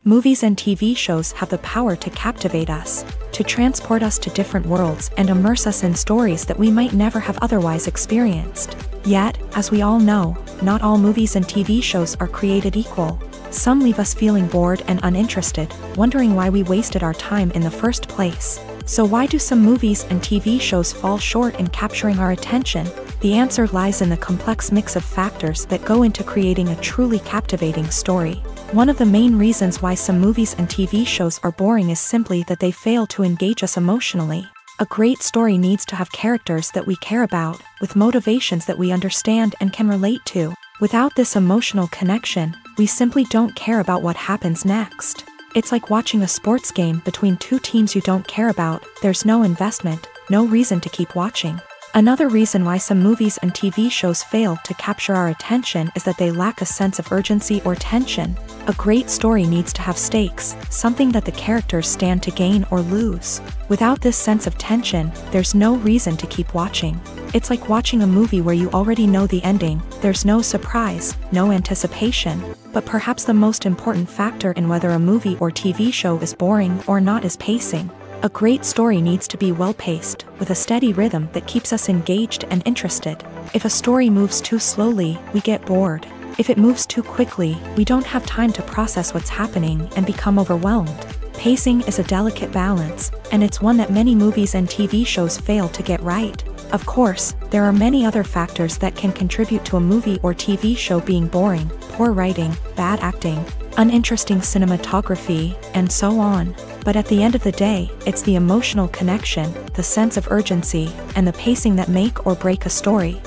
Movies and TV shows have the power to captivate us, to transport us to different worlds and immerse us in stories that we might never have otherwise experienced. Yet, as we all know, not all movies and TV shows are created equal. Some leave us feeling bored and uninterested, wondering why we wasted our time in the first place. So why do some movies and TV shows fall short in capturing our attention? The answer lies in the complex mix of factors that go into creating a truly captivating story. One of the main reasons why some movies and TV shows are boring is simply that they fail to engage us emotionally. A great story needs to have characters that we care about, with motivations that we understand and can relate to. Without this emotional connection, we simply don't care about what happens next. It's like watching a sports game between two teams you don't care about. There's no investment, no reason to keep watching. Another reason why some movies and TV shows fail to capture our attention is that they lack a sense of urgency or tension. A great story needs to have stakes, something that the characters stand to gain or lose. Without this sense of tension, there's no reason to keep watching. It's like watching a movie where you already know the ending. There's no surprise, no anticipation. But perhaps the most important factor in whether a movie or TV show is boring or not is pacing. A great story needs to be well-paced, with a steady rhythm that keeps us engaged and interested. If a story moves too slowly, we get bored. If it moves too quickly, we don't have time to process what's happening and become overwhelmed. Pacing is a delicate balance, and it's one that many movies and TV shows fail to get right. Of course, there are many other factors that can contribute to a movie or TV show being boring: poor writing, bad acting, uninteresting cinematography, and so on. But at the end of the day, it's the emotional connection, the sense of urgency, and the pacing that make or break a story.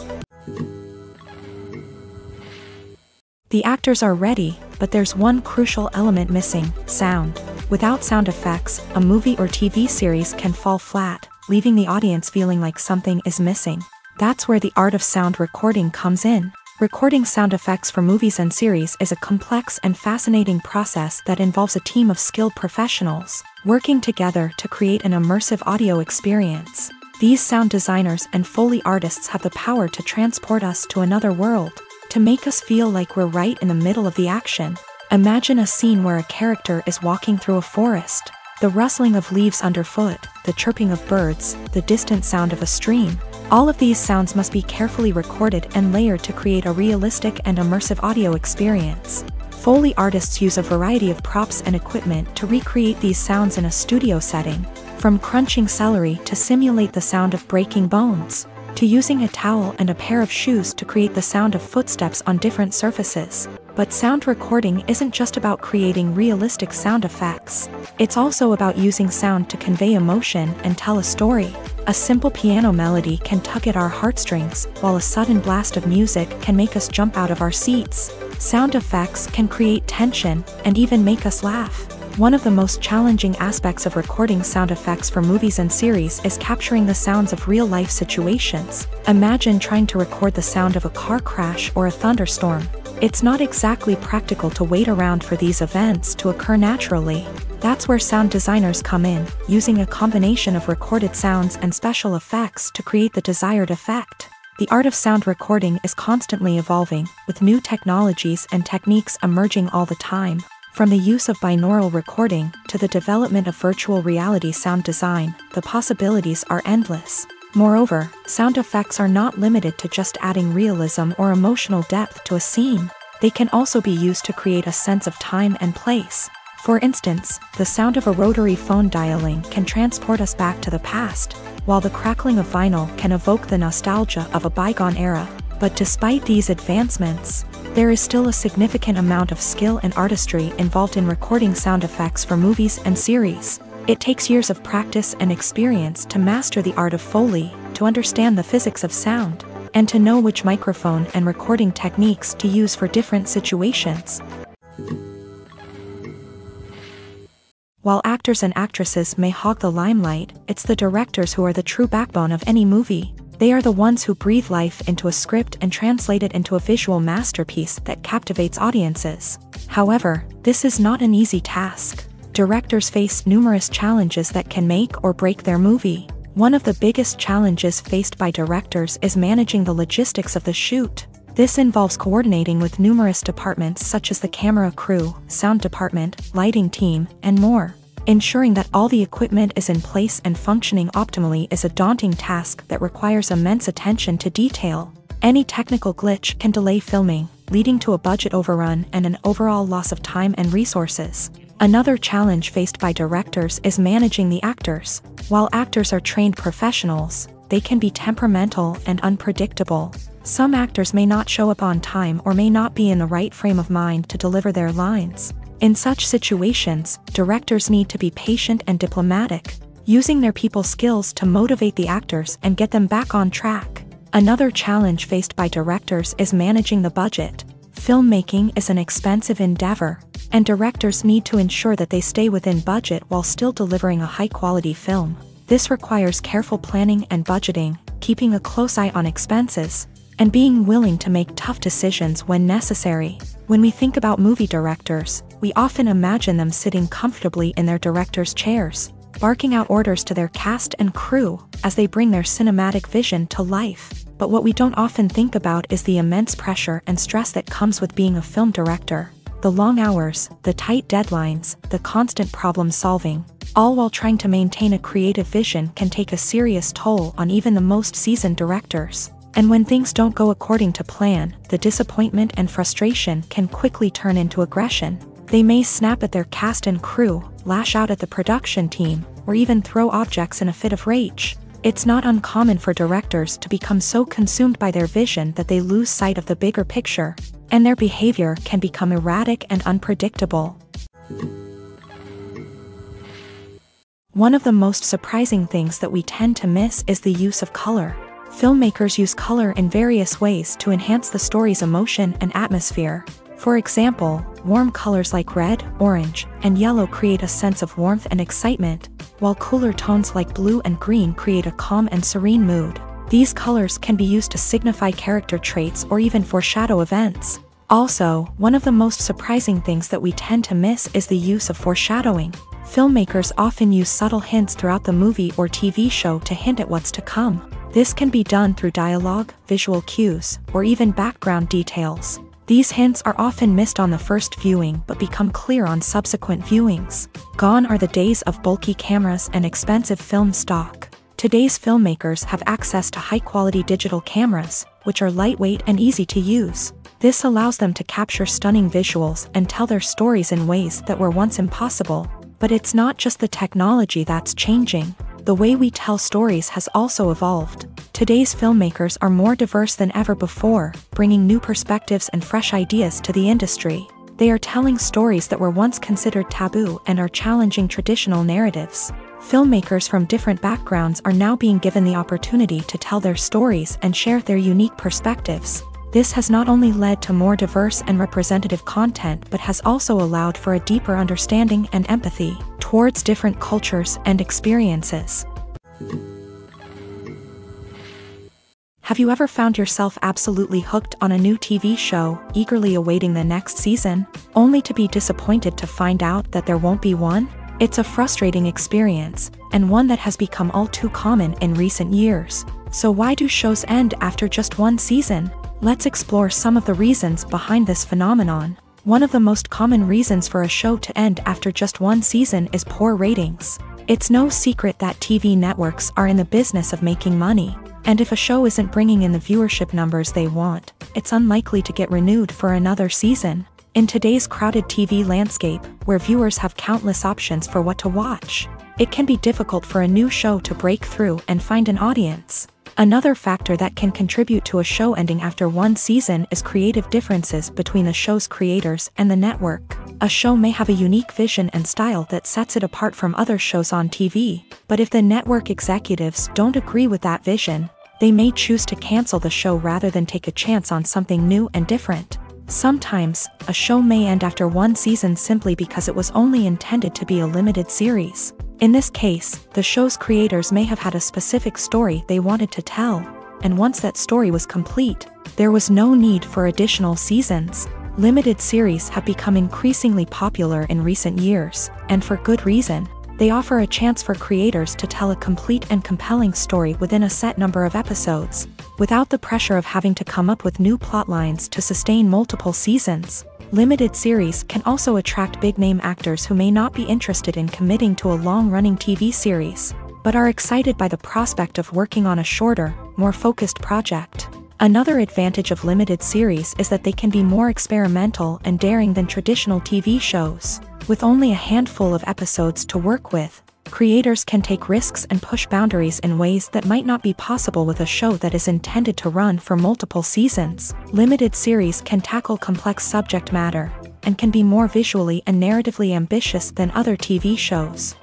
The actors are ready, but there's one crucial element missing: sound. Without sound effects, a movie or TV series can fall flat, leaving the audience feeling like something is missing. That's where the art of sound recording comes in. Recording sound effects for movies and series is a complex and fascinating process that involves a team of skilled professionals working together to create an immersive audio experience. These sound designers and Foley artists have the power to transport us to another world, to make us feel like we're right in the middle of the action. Imagine a scene where a character is walking through a forest. The rustling of leaves underfoot, the chirping of birds, the distant sound of a stream. All of these sounds must be carefully recorded and layered to create a realistic and immersive audio experience. Foley artists use a variety of props and equipment to recreate these sounds in a studio setting, from crunching celery to simulate the sound of breaking bones, to using a towel and a pair of shoes to create the sound of footsteps on different surfaces. But sound recording isn't just about creating realistic sound effects. It's also about using sound to convey emotion and tell a story. A simple piano melody can tug at our heartstrings, while a sudden blast of music can make us jump out of our seats. Sound effects can create tension and even make us laugh. One of the most challenging aspects of recording sound effects for movies and series is capturing the sounds of real-life situations. Imagine trying to record the sound of a car crash or a thunderstorm. It's not exactly practical to wait around for these events to occur naturally. That's where sound designers come in, using a combination of recorded sounds and special effects to create the desired effect. The art of sound recording is constantly evolving, with new technologies and techniques emerging all the time. From the use of binaural recording to the development of virtual reality sound design, the possibilities are endless. Moreover, sound effects are not limited to just adding realism or emotional depth to a scene. They can also be used to create a sense of time and place. For instance, the sound of a rotary phone dialing can transport us back to the past, while the crackling of vinyl can evoke the nostalgia of a bygone era. But despite these advancements, there is still a significant amount of skill and artistry involved in recording sound effects for movies and series. It takes years of practice and experience to master the art of Foley, to understand the physics of sound, and to know which microphone and recording techniques to use for different situations. While actors and actresses may hog the limelight, it's the directors who are the true backbone of any movie. They are the ones who breathe life into a script and translate it into a visual masterpiece that captivates audiences. However, this is not an easy task. Directors face numerous challenges that can make or break their movie. One of the biggest challenges faced by directors is managing the logistics of the shoot. This involves coordinating with numerous departments such as the camera crew, sound department, lighting team, and more. Ensuring that all the equipment is in place and functioning optimally is a daunting task that requires immense attention to detail. Any technical glitch can delay filming, leading to a budget overrun and an overall loss of time and resources. Another challenge faced by directors is managing the actors. While actors are trained professionals, they can be temperamental and unpredictable. Some actors may not show up on time or may not be in the right frame of mind to deliver their lines. In such situations, directors need to be patient and diplomatic, using their people skills to motivate the actors and get them back on track. Another challenge faced by directors is managing the budget. Filmmaking is an expensive endeavor, and directors need to ensure that they stay within budget while still delivering a high-quality film. This requires careful planning and budgeting, keeping a close eye on expenses, and being willing to make tough decisions when necessary. When we think about movie directors, we often imagine them sitting comfortably in their director's chairs, barking out orders to their cast and crew as they bring their cinematic vision to life. But what we don't often think about is the immense pressure and stress that comes with being a film director. The long hours, the tight deadlines, the constant problem solving, all while trying to maintain a creative vision can take a serious toll on even the most seasoned directors. And when things don't go according to plan, the disappointment and frustration can quickly turn into aggression. They may snap at their cast and crew, lash out at the production team, or even throw objects in a fit of rage. It's not uncommon for directors to become so consumed by their vision that they lose sight of the bigger picture, and their behavior can become erratic and unpredictable. One of the most surprising things that we tend to miss is the use of color. Filmmakers use color in various ways to enhance the story's emotion and atmosphere. For example, warm colors like red, orange, and yellow create a sense of warmth and excitement, while cooler tones like blue and green create a calm and serene mood. These colors can be used to signify character traits or even foreshadow events. Also, one of the most surprising things that we tend to miss is the use of foreshadowing. Filmmakers often use subtle hints throughout the movie or TV show to hint at what's to come. This can be done through dialogue, visual cues, or even background details. These hints are often missed on the first viewing but become clear on subsequent viewings. Gone are the days of bulky cameras and expensive film stock. Today's filmmakers have access to high-quality digital cameras, which are lightweight and easy to use. This allows them to capture stunning visuals and tell their stories in ways that were once impossible. But it's not just the technology that's changing. The way we tell stories has also evolved. Today's filmmakers are more diverse than ever before, bringing new perspectives and fresh ideas to the industry. They are telling stories that were once considered taboo and are challenging traditional narratives. Filmmakers from different backgrounds are now being given the opportunity to tell their stories and share their unique perspectives. This has not only led to more diverse and representative content but has also allowed for a deeper understanding and empathy towards different cultures and experiences. Have you ever found yourself absolutely hooked on a new TV show, eagerly awaiting the next season, only to be disappointed to find out that there won't be one? It's a frustrating experience, and one that has become all too common in recent years. So why do shows end after just one season? Let's explore some of the reasons behind this phenomenon. One of the most common reasons for a show to end after just one season is poor ratings. It's no secret that TV networks are in the business of making money, and if a show isn't bringing in the viewership numbers they want, it's unlikely to get renewed for another season. In today's crowded TV landscape, where viewers have countless options for what to watch, it can be difficult for a new show to break through and find an audience. Another factor that can contribute to a show ending after one season is creative differences between the show's creators and the network. A show may have a unique vision and style that sets it apart from other shows on TV, but if the network executives don't agree with that vision, they may choose to cancel the show rather than take a chance on something new and different. Sometimes, a show may end after one season simply because it was only intended to be a limited series. In this case, the show's creators may have had a specific story they wanted to tell, and once that story was complete, there was no need for additional seasons. Limited series have become increasingly popular in recent years, and for good reason. They offer a chance for creators to tell a complete and compelling story within a set number of episodes, without the pressure of having to come up with new plotlines to sustain multiple seasons. Limited series can also attract big-name actors who may not be interested in committing to a long-running TV series, but are excited by the prospect of working on a shorter, more focused project. Another advantage of limited series is that they can be more experimental and daring than traditional TV shows. With only a handful of episodes to work with, creators can take risks and push boundaries in ways that might not be possible with a show that is intended to run for multiple seasons. Limited series can tackle complex subject matter, and can be more visually and narratively ambitious than other TV shows.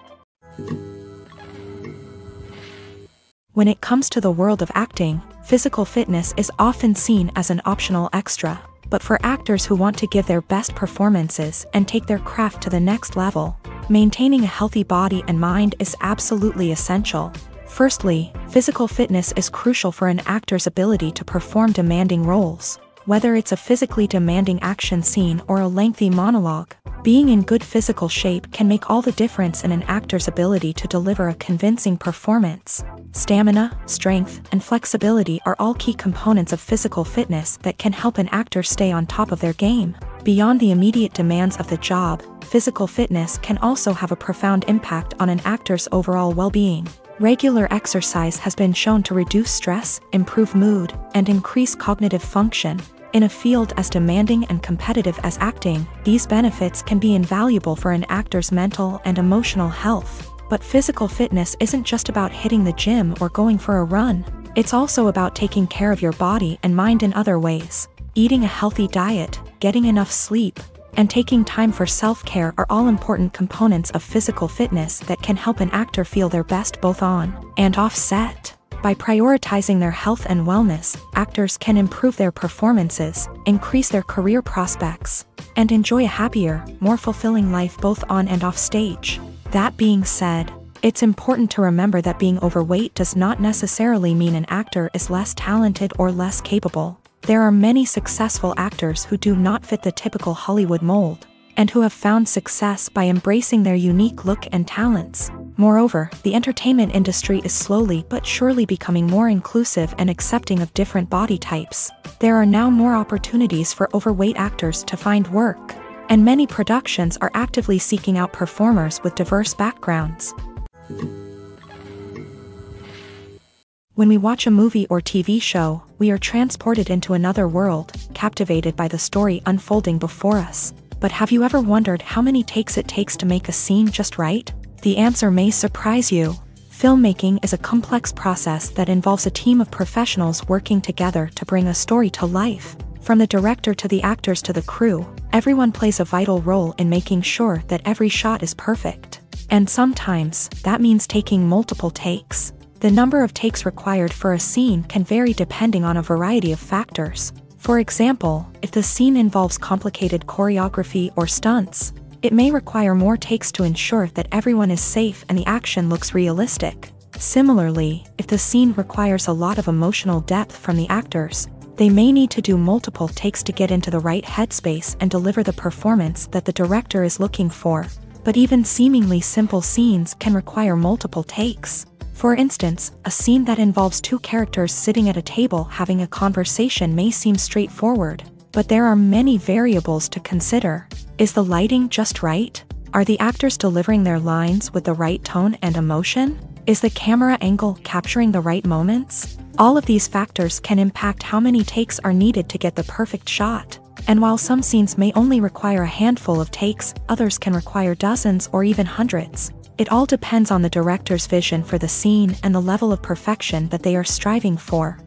When it comes to the world of acting, physical fitness is often seen as an optional extra. But for actors who want to give their best performances and take their craft to the next level, maintaining a healthy body and mind is absolutely essential. Firstly, physical fitness is crucial for an actor's ability to perform demanding roles. Whether it's a physically demanding action scene or a lengthy monologue, being in good physical shape can make all the difference in an actor's ability to deliver a convincing performance. Stamina, strength, and flexibility are all key components of physical fitness that can help an actor stay on top of their game. Beyond the immediate demands of the job, physical fitness can also have a profound impact on an actor's overall well-being. Regular exercise has been shown to reduce stress, improve mood, and increase cognitive function. In a field as demanding and competitive as acting, these benefits can be invaluable for an actor's mental and emotional health. But physical fitness isn't just about hitting the gym or going for a run. It's also about taking care of your body and mind in other ways. Eating a healthy diet, getting enough sleep, and taking time for self-care are all important components of physical fitness that can help an actor feel their best both on and off set. By prioritizing their health and wellness, actors can improve their performances, increase their career prospects, and enjoy a happier, more fulfilling life both on and off stage. That being said, it's important to remember that being overweight does not necessarily mean an actor is less talented or less capable. There are many successful actors who do not fit the typical Hollywood mold, and who have found success by embracing their unique look and talents. Moreover, the entertainment industry is slowly but surely becoming more inclusive and accepting of different body types. There are now more opportunities for overweight actors to find work, and many productions are actively seeking out performers with diverse backgrounds. When we watch a movie or TV show, we are transported into another world, captivated by the story unfolding before us. But have you ever wondered how many takes it takes to make a scene just right? The answer may surprise you. Filmmaking is a complex process that involves a team of professionals working together to bring a story to life. From the director to the actors to the crew, everyone plays a vital role in making sure that every shot is perfect. And sometimes, that means taking multiple takes. The number of takes required for a scene can vary depending on a variety of factors. For example, if the scene involves complicated choreography or stunts, it may require more takes to ensure that everyone is safe and the action looks realistic. Similarly, if the scene requires a lot of emotional depth from the actors, they may need to do multiple takes to get into the right headspace and deliver the performance that the director is looking for. But even seemingly simple scenes can require multiple takes. For instance, a scene that involves two characters sitting at a table having a conversation may seem straightforward, but there are many variables to consider. Is the lighting just right? Are the actors delivering their lines with the right tone and emotion? Is the camera angle capturing the right moments? All of these factors can impact how many takes are needed to get the perfect shot. And while some scenes may only require a handful of takes, others can require dozens or even hundreds. It all depends on the director's vision for the scene and the level of perfection that they are striving for.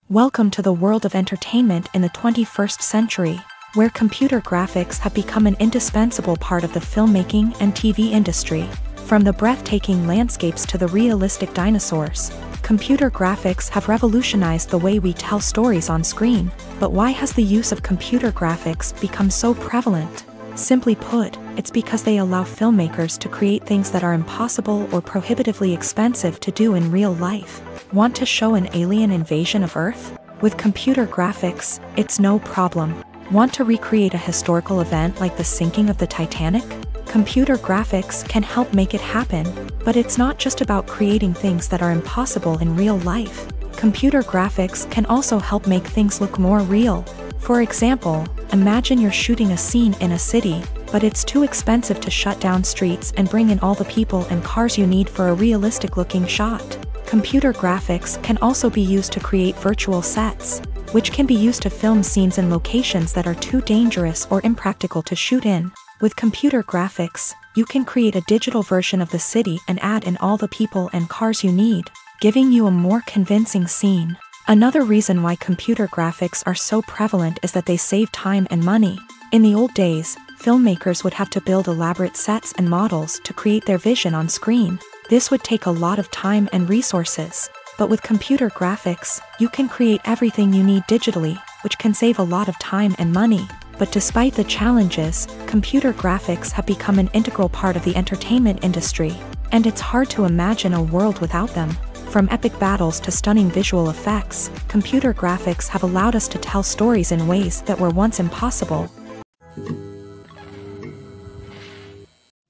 Welcome to the world of entertainment in the 21st century, where computer graphics have become an indispensable part of the filmmaking and TV industry. From the breathtaking landscapes to the realistic dinosaurs, computer graphics have revolutionized the way we tell stories on screen. But why has the use of computer graphics become so prevalent? Simply put, it's because they allow filmmakers to create things that are impossible or prohibitively expensive to do in real life. Want to show an alien invasion of Earth? With computer graphics, it's no problem. Want to recreate a historical event like the sinking of the Titanic? Computer graphics can help make it happen, but it's not just about creating things that are impossible in real life. Computer graphics can also help make things look more real. For example, imagine you're shooting a scene in a city, but it's too expensive to shut down streets and bring in all the people and cars you need for a realistic-looking shot. Computer graphics can also be used to create virtual sets, which can be used to film scenes in locations that are too dangerous or impractical to shoot in. With computer graphics, you can create a digital version of the city and add in all the people and cars you need, giving you a more convincing scene. Another reason why computer graphics are so prevalent is that they save time and money. In the old days, filmmakers would have to build elaborate sets and models to create their vision on screen. This would take a lot of time and resources. But with computer graphics, you can create everything you need digitally, which can save a lot of time and money. But despite the challenges, computer graphics have become an integral part of the entertainment industry, and it's hard to imagine a world without them. From epic battles to stunning visual effects, computer graphics have allowed us to tell stories in ways that were once impossible.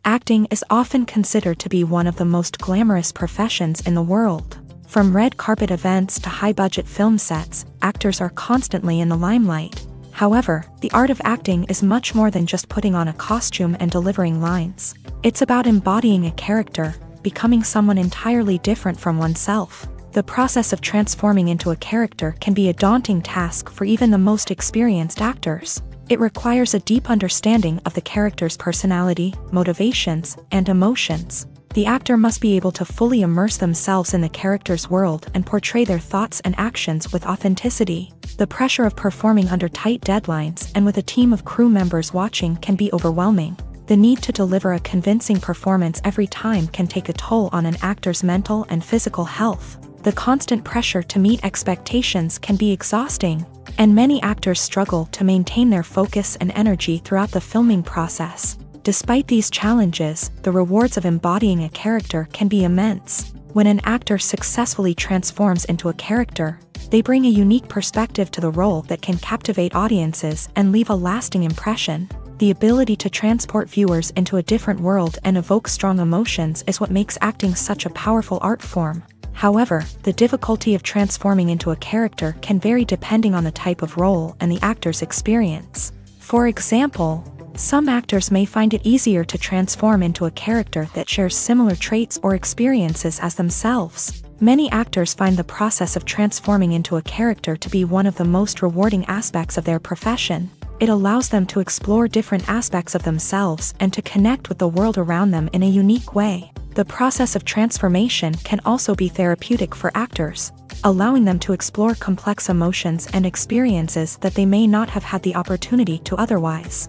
Acting is often considered to be one of the most glamorous professions in the world. From red carpet events to high-budget film sets, actors are constantly in the limelight. However, the art of acting is much more than just putting on a costume and delivering lines. It's about embodying a character, becoming someone entirely different from oneself. The process of transforming into a character can be a daunting task for even the most experienced actors. It requires a deep understanding of the character's personality, motivations, and emotions. The actor must be able to fully immerse themselves in the character's world and portray their thoughts and actions with authenticity. The pressure of performing under tight deadlines and with a team of crew members watching can be overwhelming. The need to deliver a convincing performance every time can take a toll on an actor's mental and physical health. The constant pressure to meet expectations can be exhausting, and many actors struggle to maintain their focus and energy throughout the filming process. Despite these challenges, the rewards of embodying a character can be immense. When an actor successfully transforms into a character, they bring a unique perspective to the role that can captivate audiences and leave a lasting impression. The ability to transport viewers into a different world and evoke strong emotions is what makes acting such a powerful art form. However, the difficulty of transforming into a character can vary depending on the type of role and the actor's experience. For example, some actors may find it easier to transform into a character that shares similar traits or experiences as themselves. Many actors find the process of transforming into a character to be one of the most rewarding aspects of their profession. It allows them to explore different aspects of themselves and to connect with the world around them in a unique way. The process of transformation can also be therapeutic for actors, allowing them to explore complex emotions and experiences that they may not have had the opportunity to otherwise.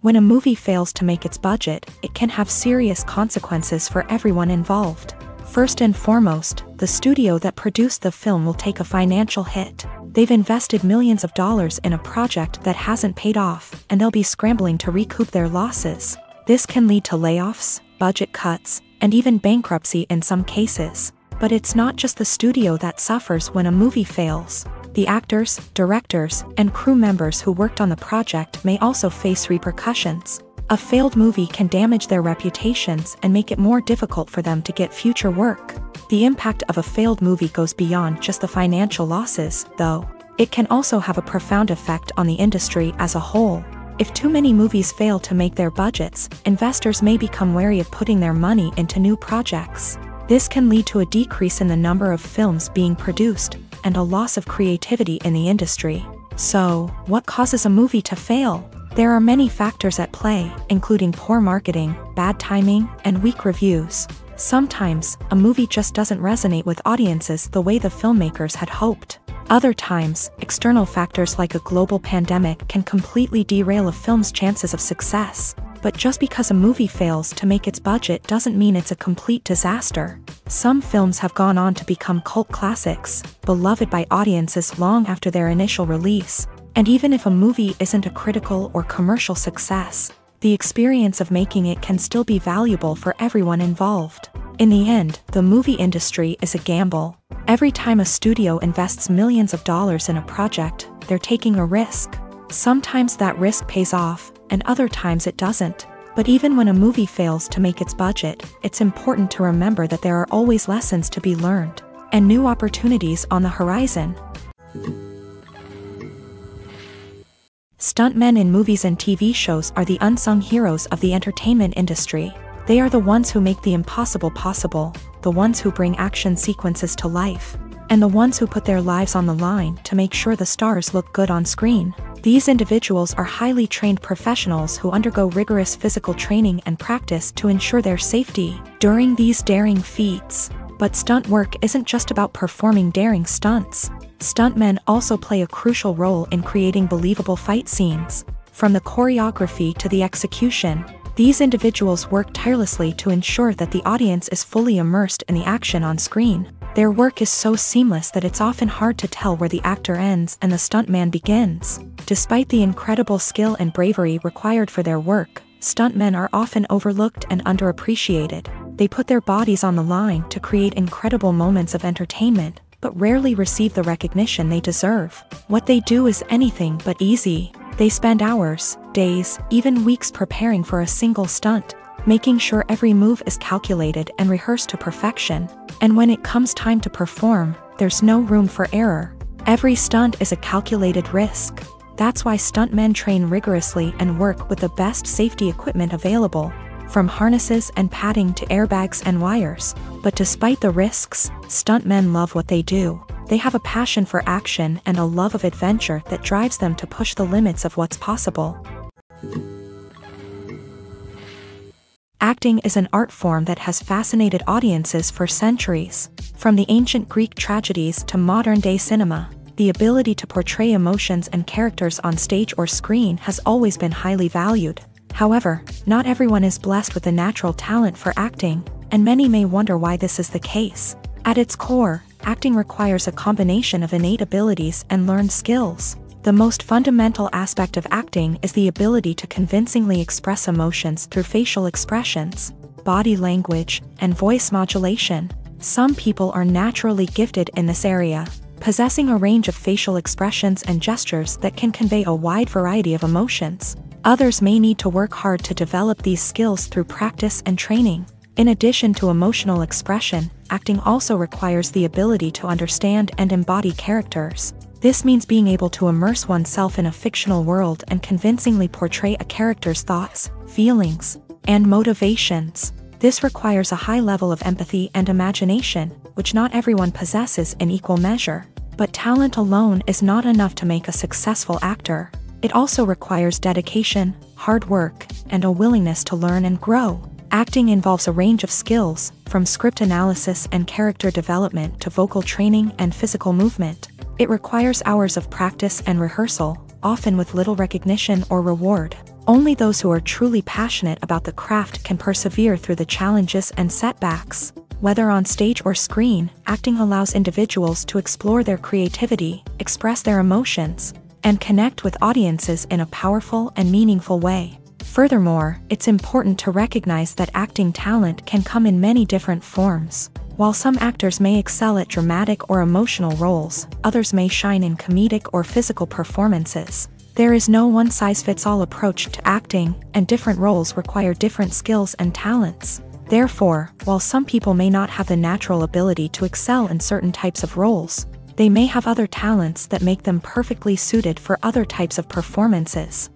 When a movie fails to make its budget, it can have serious consequences for everyone involved. First and foremost, the studio that produced the film will take a financial hit. They've invested millions of dollars in a project that hasn't paid off, and they'll be scrambling to recoup their losses. This can lead to layoffs, budget cuts, and even bankruptcy in some cases. But it's not just the studio that suffers when a movie fails. The actors, directors, and crew members who worked on the project may also face repercussions. A failed movie can damage their reputations and make it more difficult for them to get future work. The impact of a failed movie goes beyond just the financial losses, though. It can also have a profound effect on the industry as a whole. If too many movies fail to make their budgets, investors may become wary of putting their money into new projects. This can lead to a decrease in the number of films being produced, and a loss of creativity in the industry. So, what causes a movie to fail? There are many factors at play, including poor marketing, bad timing, and weak reviews. Sometimes, a movie just doesn't resonate with audiences the way the filmmakers had hoped. Other times, external factors like a global pandemic can completely derail a film's chances of success. But just because a movie fails to make its budget doesn't mean it's a complete disaster. Some films have gone on to become cult classics, beloved by audiences long after their initial release. And even if a movie isn't a critical or commercial success, the experience of making it can still be valuable for everyone involved. In the end, the movie industry is a gamble. Every time a studio invests millions of dollars in a project, they're taking a risk. Sometimes that risk pays off, and other times it doesn't. But even when a movie fails to make its budget, it's important to remember that there are always lessons to be learned, and new opportunities on the horizon. Stuntmen in movies and TV shows are the unsung heroes of the entertainment industry. They are the ones who make the impossible possible, the ones who bring action sequences to life, and the ones who put their lives on the line to make sure the stars look good on screen. These individuals are highly trained professionals who undergo rigorous physical training and practice to ensure their safety during these daring feats. But stunt work isn't just about performing daring stunts. Stuntmen also play a crucial role in creating believable fight scenes. From the choreography to the execution, these individuals work tirelessly to ensure that the audience is fully immersed in the action on screen. Their work is so seamless that it's often hard to tell where the actor ends and the stuntman begins. Despite the incredible skill and bravery required for their work, stuntmen are often overlooked and underappreciated. They put their bodies on the line to create incredible moments of entertainment, but rarely receive the recognition they deserve. What they do is anything but easy. They spend hours, days, even weeks preparing for a single stunt, making sure every move is calculated and rehearsed to perfection. And when it comes time to perform, there's no room for error. Every stunt is a calculated risk. That's why stuntmen train rigorously and work with the best safety equipment available, from harnesses and padding to airbags and wires. But despite the risks, stuntmen love what they do. They have a passion for action and a love of adventure that drives them to push the limits of what's possible. Acting is an art form that has fascinated audiences for centuries. From the ancient Greek tragedies to modern-day cinema, the ability to portray emotions and characters on stage or screen has always been highly valued. However, not everyone is blessed with a natural talent for acting, and many may wonder why this is the case. At its core, acting requires a combination of innate abilities and learned skills. The most fundamental aspect of acting is the ability to convincingly express emotions through facial expressions, body language, and voice modulation. Some people are naturally gifted in this area, possessing a range of facial expressions and gestures that can convey a wide variety of emotions. Others may need to work hard to develop these skills through practice and training. In addition to emotional expression, acting also requires the ability to understand and embody characters. This means being able to immerse oneself in a fictional world and convincingly portray a character's thoughts, feelings, and motivations. This requires a high level of empathy and imagination, which not everyone possesses in equal measure. But talent alone is not enough to make a successful actor. It also requires dedication, hard work, and a willingness to learn and grow. Acting involves a range of skills, from script analysis and character development to vocal training and physical movement. It requires hours of practice and rehearsal, often with little recognition or reward. Only those who are truly passionate about the craft can persevere through the challenges and setbacks. Whether on stage or screen, acting allows individuals to explore their creativity, express their emotions, and connect with audiences in a powerful and meaningful way. Furthermore, it's important to recognize that acting talent can come in many different forms. While some actors may excel at dramatic or emotional roles, others may shine in comedic or physical performances. There is no one-size-fits-all approach to acting, and different roles require different skills and talents. Therefore, while some people may not have the natural ability to excel in certain types of roles, they may have other talents that make them perfectly suited for other types of performances.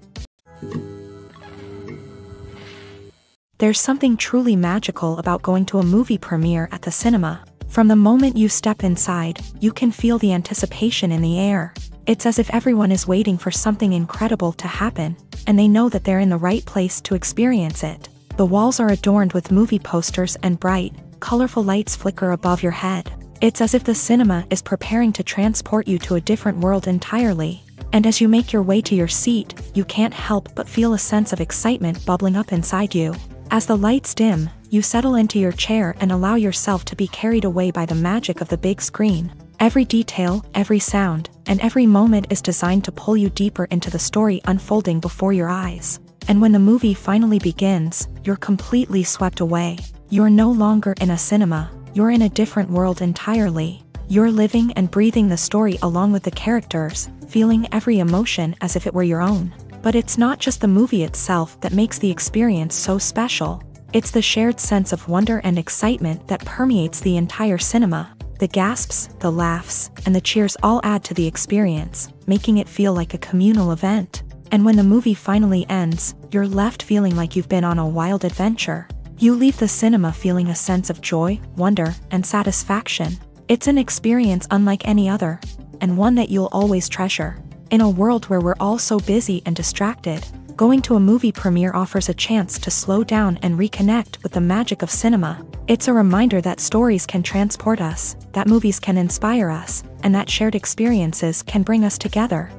There's something truly magical about going to a movie premiere at the cinema. From the moment you step inside, you can feel the anticipation in the air. It's as if everyone is waiting for something incredible to happen, and they know that they're in the right place to experience it. The walls are adorned with movie posters and bright, colorful lights flicker above your head. It's as if the cinema is preparing to transport you to a different world entirely. And as you make your way to your seat, you can't help but feel a sense of excitement bubbling up inside you. As the lights dim, you settle into your chair and allow yourself to be carried away by the magic of the big screen. Every detail, every sound, and every moment is designed to pull you deeper into the story unfolding before your eyes. And when the movie finally begins, you're completely swept away. You're no longer in a cinema, you're in a different world entirely. You're living and breathing the story along with the characters, feeling every emotion as if it were your own. But it's not just the movie itself that makes the experience so special. It's the shared sense of wonder and excitement that permeates the entire cinema. The gasps, the laughs, and the cheers all add to the experience, making it feel like a communal event. And when the movie finally ends, you're left feeling like you've been on a wild adventure. You leave the cinema feeling a sense of joy, wonder, and satisfaction. It's an experience unlike any other, and one that you'll always treasure. In a world where we're all so busy and distracted, going to a movie premiere offers a chance to slow down and reconnect with the magic of cinema. It's a reminder that stories can transport us, that movies can inspire us, and that shared experiences can bring us together.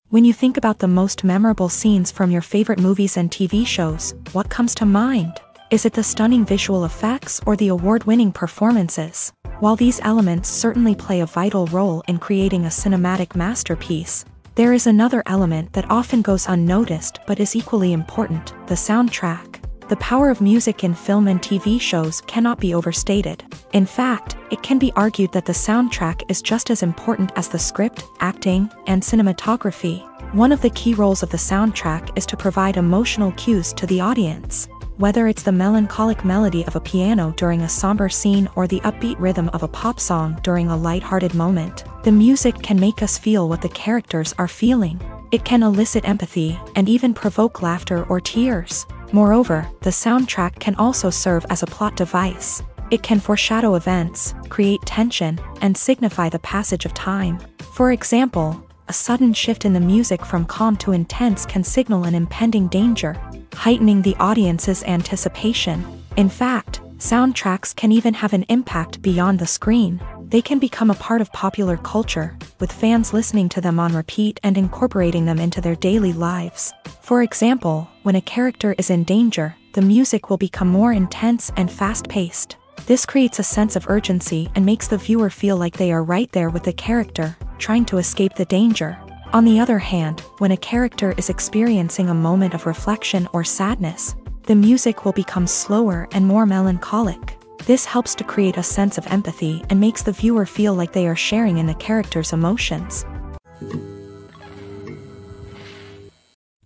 When you think about the most memorable scenes from your favorite movies and TV shows, what comes to mind? Is it the stunning visual effects or the award-winning performances? While these elements certainly play a vital role in creating a cinematic masterpiece, there is another element that often goes unnoticed but is equally important: the soundtrack. The power of music in film and TV shows cannot be overstated. In fact, it can be argued that the soundtrack is just as important as the script, acting, and cinematography. One of the key roles of the soundtrack is to provide emotional cues to the audience. Whether it's the melancholic melody of a piano during a somber scene or the upbeat rhythm of a pop song during a light-hearted moment, the music can make us feel what the characters are feeling. It can elicit empathy and even provoke laughter or tears. Moreover, the soundtrack can also serve as a plot device. It can foreshadow events, create tension, and signify the passage of time. For example, a sudden shift in the music from calm to intense can signal an impending danger, heightening the audience's anticipation. In fact, Soundtracks can even have an impact beyond the screen. They can become a part of popular culture, with fans listening to them on repeat and incorporating them into their daily lives. For example, when a character is in danger, the music will become more intense and fast-paced. This creates a sense of urgency and makes the viewer feel like they are right there with the character, trying to escape the danger. On the other hand, when a character is experiencing a moment of reflection or sadness, the music will become slower and more melancholic. This helps to create a sense of empathy and makes the viewer feel like they are sharing in the character's emotions.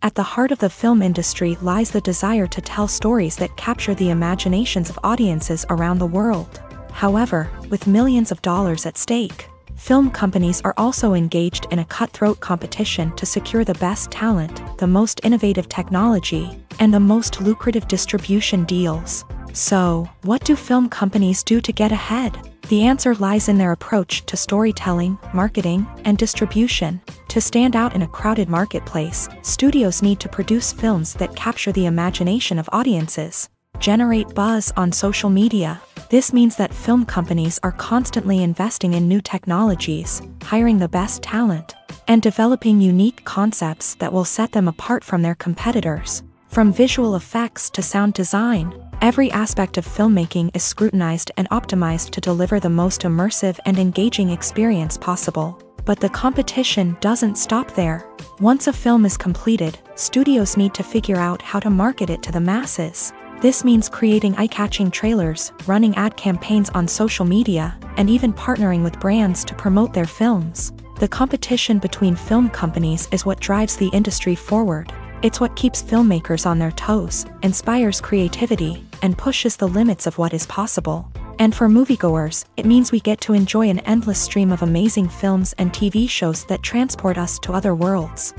At the heart of the film industry lies the desire to tell stories that capture the imaginations of audiences around the world. However, with millions of dollars at stake, film companies are also engaged in a cutthroat competition to secure the best talent, the most innovative technology, and the most lucrative distribution deals. So, what do film companies do to get ahead? The answer lies in their approach to storytelling, marketing, and distribution. To stand out in a crowded marketplace, studios need to produce films that capture the imagination of audiences, generate buzz on social media. This means that film companies are constantly investing in new technologies, hiring the best talent, and developing unique concepts that will set them apart from their competitors. From visual effects to sound design, every aspect of filmmaking is scrutinized and optimized to deliver the most immersive and engaging experience possible. But the competition doesn't stop there. Once a film is completed, studios need to figure out how to market it to the masses. This means creating eye-catching trailers, running ad campaigns on social media, and even partnering with brands to promote their films. The competition between film companies is what drives the industry forward. It's what keeps filmmakers on their toes, inspires creativity, and pushes the limits of what is possible. And for moviegoers, it means we get to enjoy an endless stream of amazing films and TV shows that transport us to other worlds.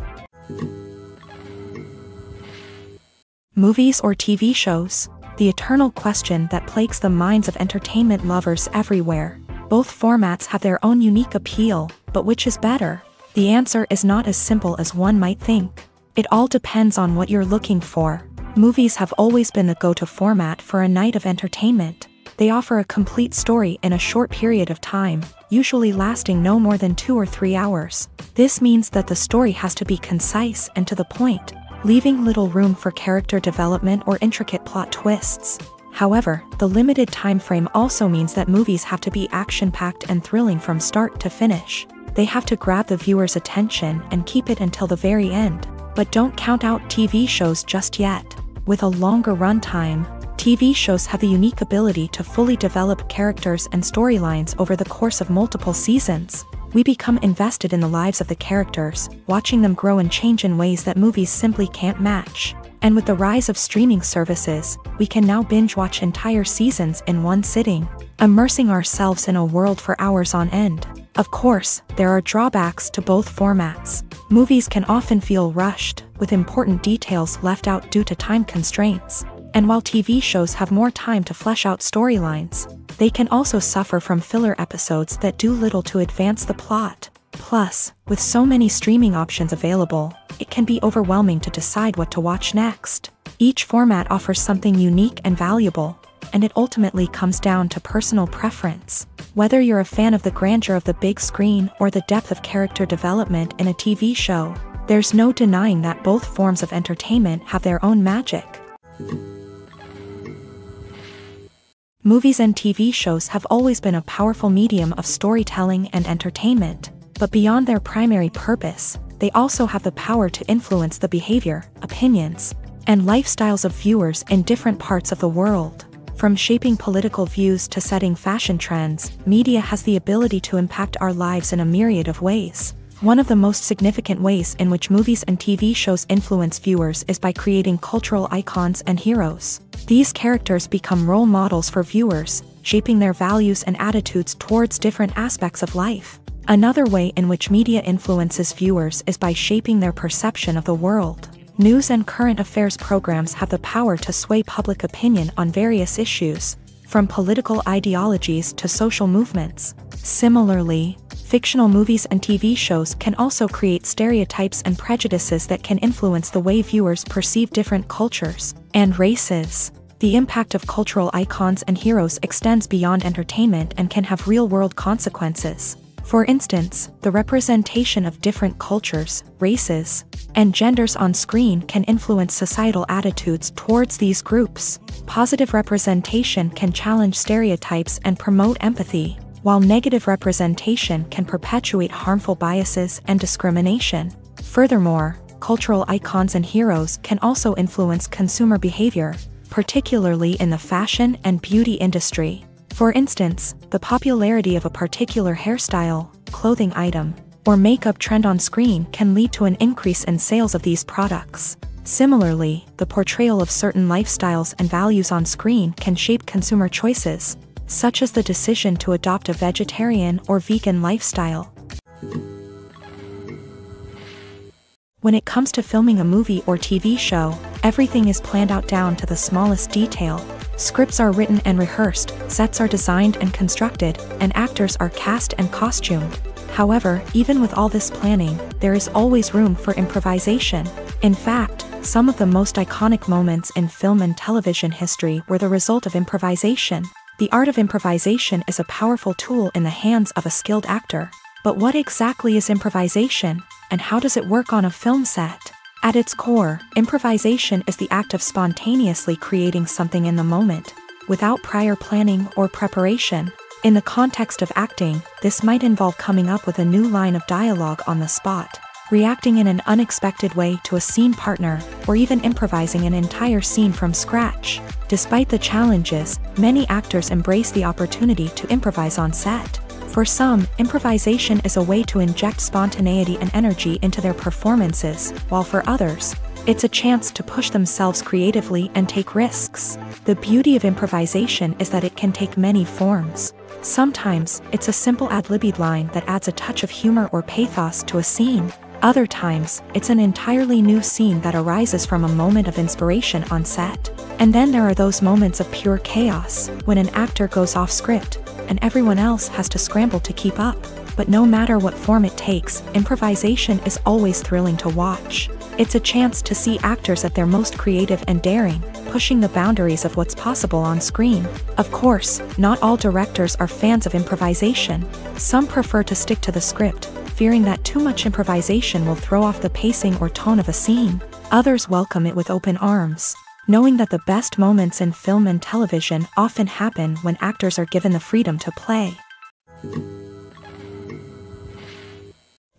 Movies or TV shows? The eternal question that plagues the minds of entertainment lovers everywhere. Both formats have their own unique appeal, but which is better? The answer is not as simple as one might think. It all depends on what you're looking for. Movies have always been the go-to format for a night of entertainment. They offer a complete story in a short period of time, usually lasting no more than 2 or 3 hours. This means that the story has to be concise and to the point, leaving little room for character development or intricate plot twists. However, the limited time frame also means that movies have to be action-packed and thrilling from start to finish. They have to grab the viewer's attention and keep it until the very end. But don't count out TV shows just yet. With a longer runtime, TV shows have the unique ability to fully develop characters and storylines over the course of multiple seasons. We become invested in the lives of the characters, watching them grow and change in ways that movies simply can't match. And with the rise of streaming services, we can now binge-watch entire seasons in one sitting, immersing ourselves in a world for hours on end. Of course, there are drawbacks to both formats. Movies can often feel rushed, with important details left out due to time constraints. And while TV shows have more time to flesh out storylines, they can also suffer from filler episodes that do little to advance the plot. Plus, with so many streaming options available, it can be overwhelming to decide what to watch next. Each format offers something unique and valuable, and it ultimately comes down to personal preference. Whether you're a fan of the grandeur of the big screen or the depth of character development in a TV show, there's no denying that both forms of entertainment have their own magic. Movies and TV shows have always been a powerful medium of storytelling and entertainment, but beyond their primary purpose, they also have the power to influence the behavior, opinions, and lifestyles of viewers in different parts of the world. From shaping political views to setting fashion trends, media has the ability to impact our lives in a myriad of ways. One of the most significant ways in which movies and TV shows influence viewers is by creating cultural icons and heroes. These characters become role models for viewers, shaping their values and attitudes towards different aspects of life. Another way in which media influences viewers is by shaping their perception of the world. News and current affairs programs have the power to sway public opinion on various issues, from political ideologies to social movements. Similarly, fictional movies and TV shows can also create stereotypes and prejudices that can influence the way viewers perceive different cultures and races. The impact of cultural icons and heroes extends beyond entertainment and can have real-world consequences. For instance, the representation of different cultures, races, and genders on screen can influence societal attitudes towards these groups. Positive representation can challenge stereotypes and promote empathy, while negative representation can perpetuate harmful biases and discrimination. Furthermore, cultural icons and heroes can also influence consumer behavior, particularly in the fashion and beauty industry. For instance, the popularity of a particular hairstyle, clothing item, or makeup trend on screen can lead to an increase in sales of these products. Similarly, the portrayal of certain lifestyles and values on screen can shape consumer choices, such as the decision to adopt a vegetarian or vegan lifestyle. When it comes to filming a movie or TV show, everything is planned out down to the smallest detail. Scripts are written and rehearsed, sets are designed and constructed, and actors are cast and costumed. However, even with all this planning, there is always room for improvisation. In fact, some of the most iconic moments in film and television history were the result of improvisation. The art of improvisation is a powerful tool in the hands of a skilled actor. But what exactly is improvisation, and how does it work on a film set? At its core, improvisation is the act of spontaneously creating something in the moment, without prior planning or preparation. In the context of acting, this might involve coming up with a new line of dialogue on the spot, reacting in an unexpected way to a scene partner, or even improvising an entire scene from scratch. Despite the challenges, many actors embrace the opportunity to improvise on set. For some, improvisation is a way to inject spontaneity and energy into their performances, while for others, it's a chance to push themselves creatively and take risks. The beauty of improvisation is that it can take many forms. Sometimes, it's a simple ad-libbed line that adds a touch of humor or pathos to a scene. Other times, it's an entirely new scene that arises from a moment of inspiration on set. And then there are those moments of pure chaos, when an actor goes off script, and everyone else has to scramble to keep up. But no matter what form it takes, improvisation is always thrilling to watch. It's a chance to see actors at their most creative and daring, pushing the boundaries of what's possible on screen. Of course, not all directors are fans of improvisation. Some prefer to stick to the script, fearing that too much improvisation will throw off the pacing or tone of a scene. Others welcome it with open arms, knowing that the best moments in film and television often happen when actors are given the freedom to play.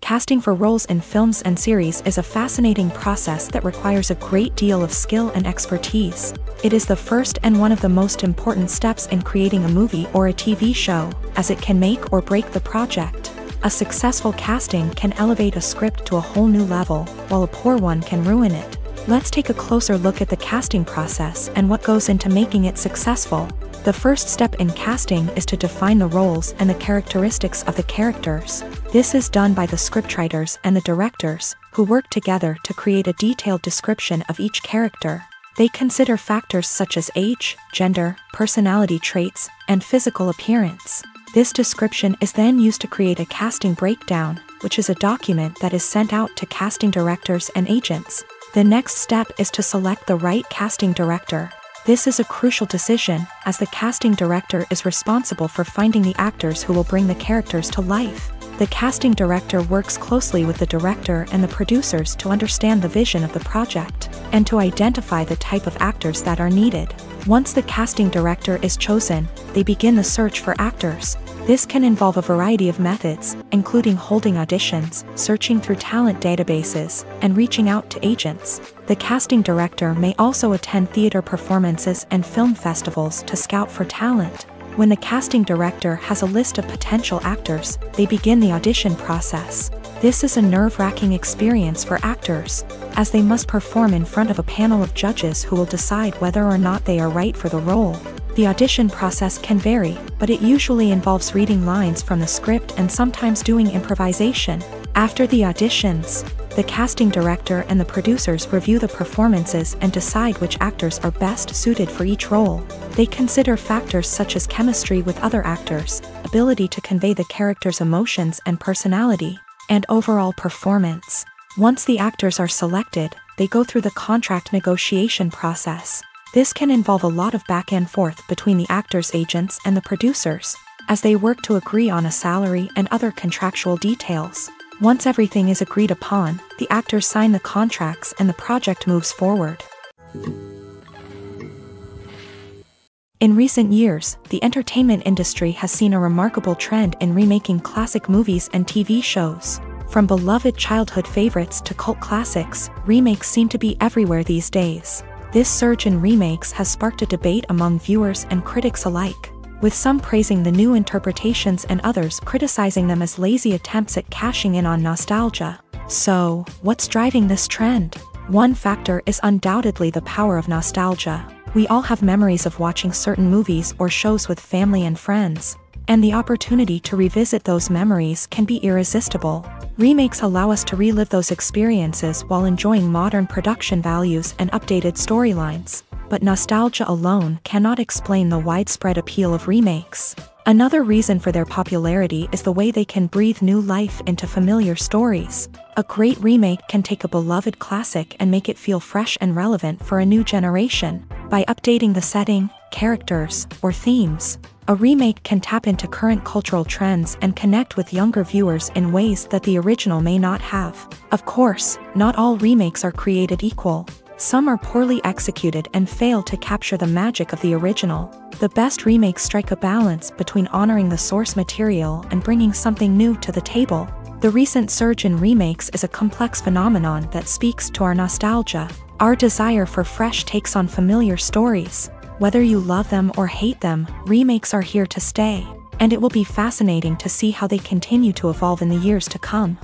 Casting for roles in films and series is a fascinating process that requires a great deal of skill and expertise. It is the first and one of the most important steps in creating a movie or a TV show, as it can make or break the project. A successful casting can elevate a script to a whole new level, while a poor one can ruin it. Let's take a closer look at the casting process and what goes into making it successful. The first step in casting is to define the roles and the characteristics of the characters. This is done by the scriptwriters and the directors, who work together to create a detailed description of each character. They consider factors such as age, gender, personality traits, and physical appearance. This description is then used to create a casting breakdown, which is a document that is sent out to casting directors and agents. The next step is to select the right casting director. This is a crucial decision, as the casting director is responsible for finding the actors who will bring the characters to life. The casting director works closely with the director and the producers to understand the vision of the project, and to identify the type of actors that are needed. Once the casting director is chosen, they begin the search for actors. This can involve a variety of methods, including holding auditions, searching through talent databases, and reaching out to agents. The casting director may also attend theater performances and film festivals to scout for talent. When the casting director has a list of potential actors, they begin the audition process. This is a nerve-wracking experience for actors, as they must perform in front of a panel of judges who will decide whether or not they are right for the role. The audition process can vary, but it usually involves reading lines from the script and sometimes doing improvisation. After the auditions, the casting director and the producers review the performances and decide which actors are best suited for each role. They consider factors such as chemistry with other actors, ability to convey the character's emotions and personality, and overall performance. Once the actors are selected, they go through the contract negotiation process. This can involve a lot of back and forth between the actors' agents and the producers, as they work to agree on a salary and other contractual details. Once everything is agreed upon, the actors sign the contracts and the project moves forward. In recent years, the entertainment industry has seen a remarkable trend in remaking classic movies and TV shows. From beloved childhood favorites to cult classics, remakes seem to be everywhere these days. This surge in remakes has sparked a debate among viewers and critics alike, with some praising the new interpretations and others criticizing them as lazy attempts at cashing in on nostalgia. So, what's driving this trend? One factor is undoubtedly the power of nostalgia. We all have memories of watching certain movies or shows with family and friends, and the opportunity to revisit those memories can be irresistible. Remakes allow us to relive those experiences while enjoying modern production values and updated storylines. But nostalgia alone cannot explain the widespread appeal of remakes. Another reason for their popularity is the way they can breathe new life into familiar stories. A great remake can take a beloved classic and make it feel fresh and relevant for a new generation. By updating the setting, characters, or themes, a remake can tap into current cultural trends and connect with younger viewers in ways that the original may not have. Of course, not all remakes are created equal. Some are poorly executed and fail to capture the magic of the original. The best remakes strike a balance between honoring the source material and bringing something new to the table. The recent surge in remakes is a complex phenomenon that speaks to our nostalgia, our desire for fresh takes on familiar stories. Whether you love them or hate them, remakes are here to stay, and it will be fascinating to see how they continue to evolve in the years to come.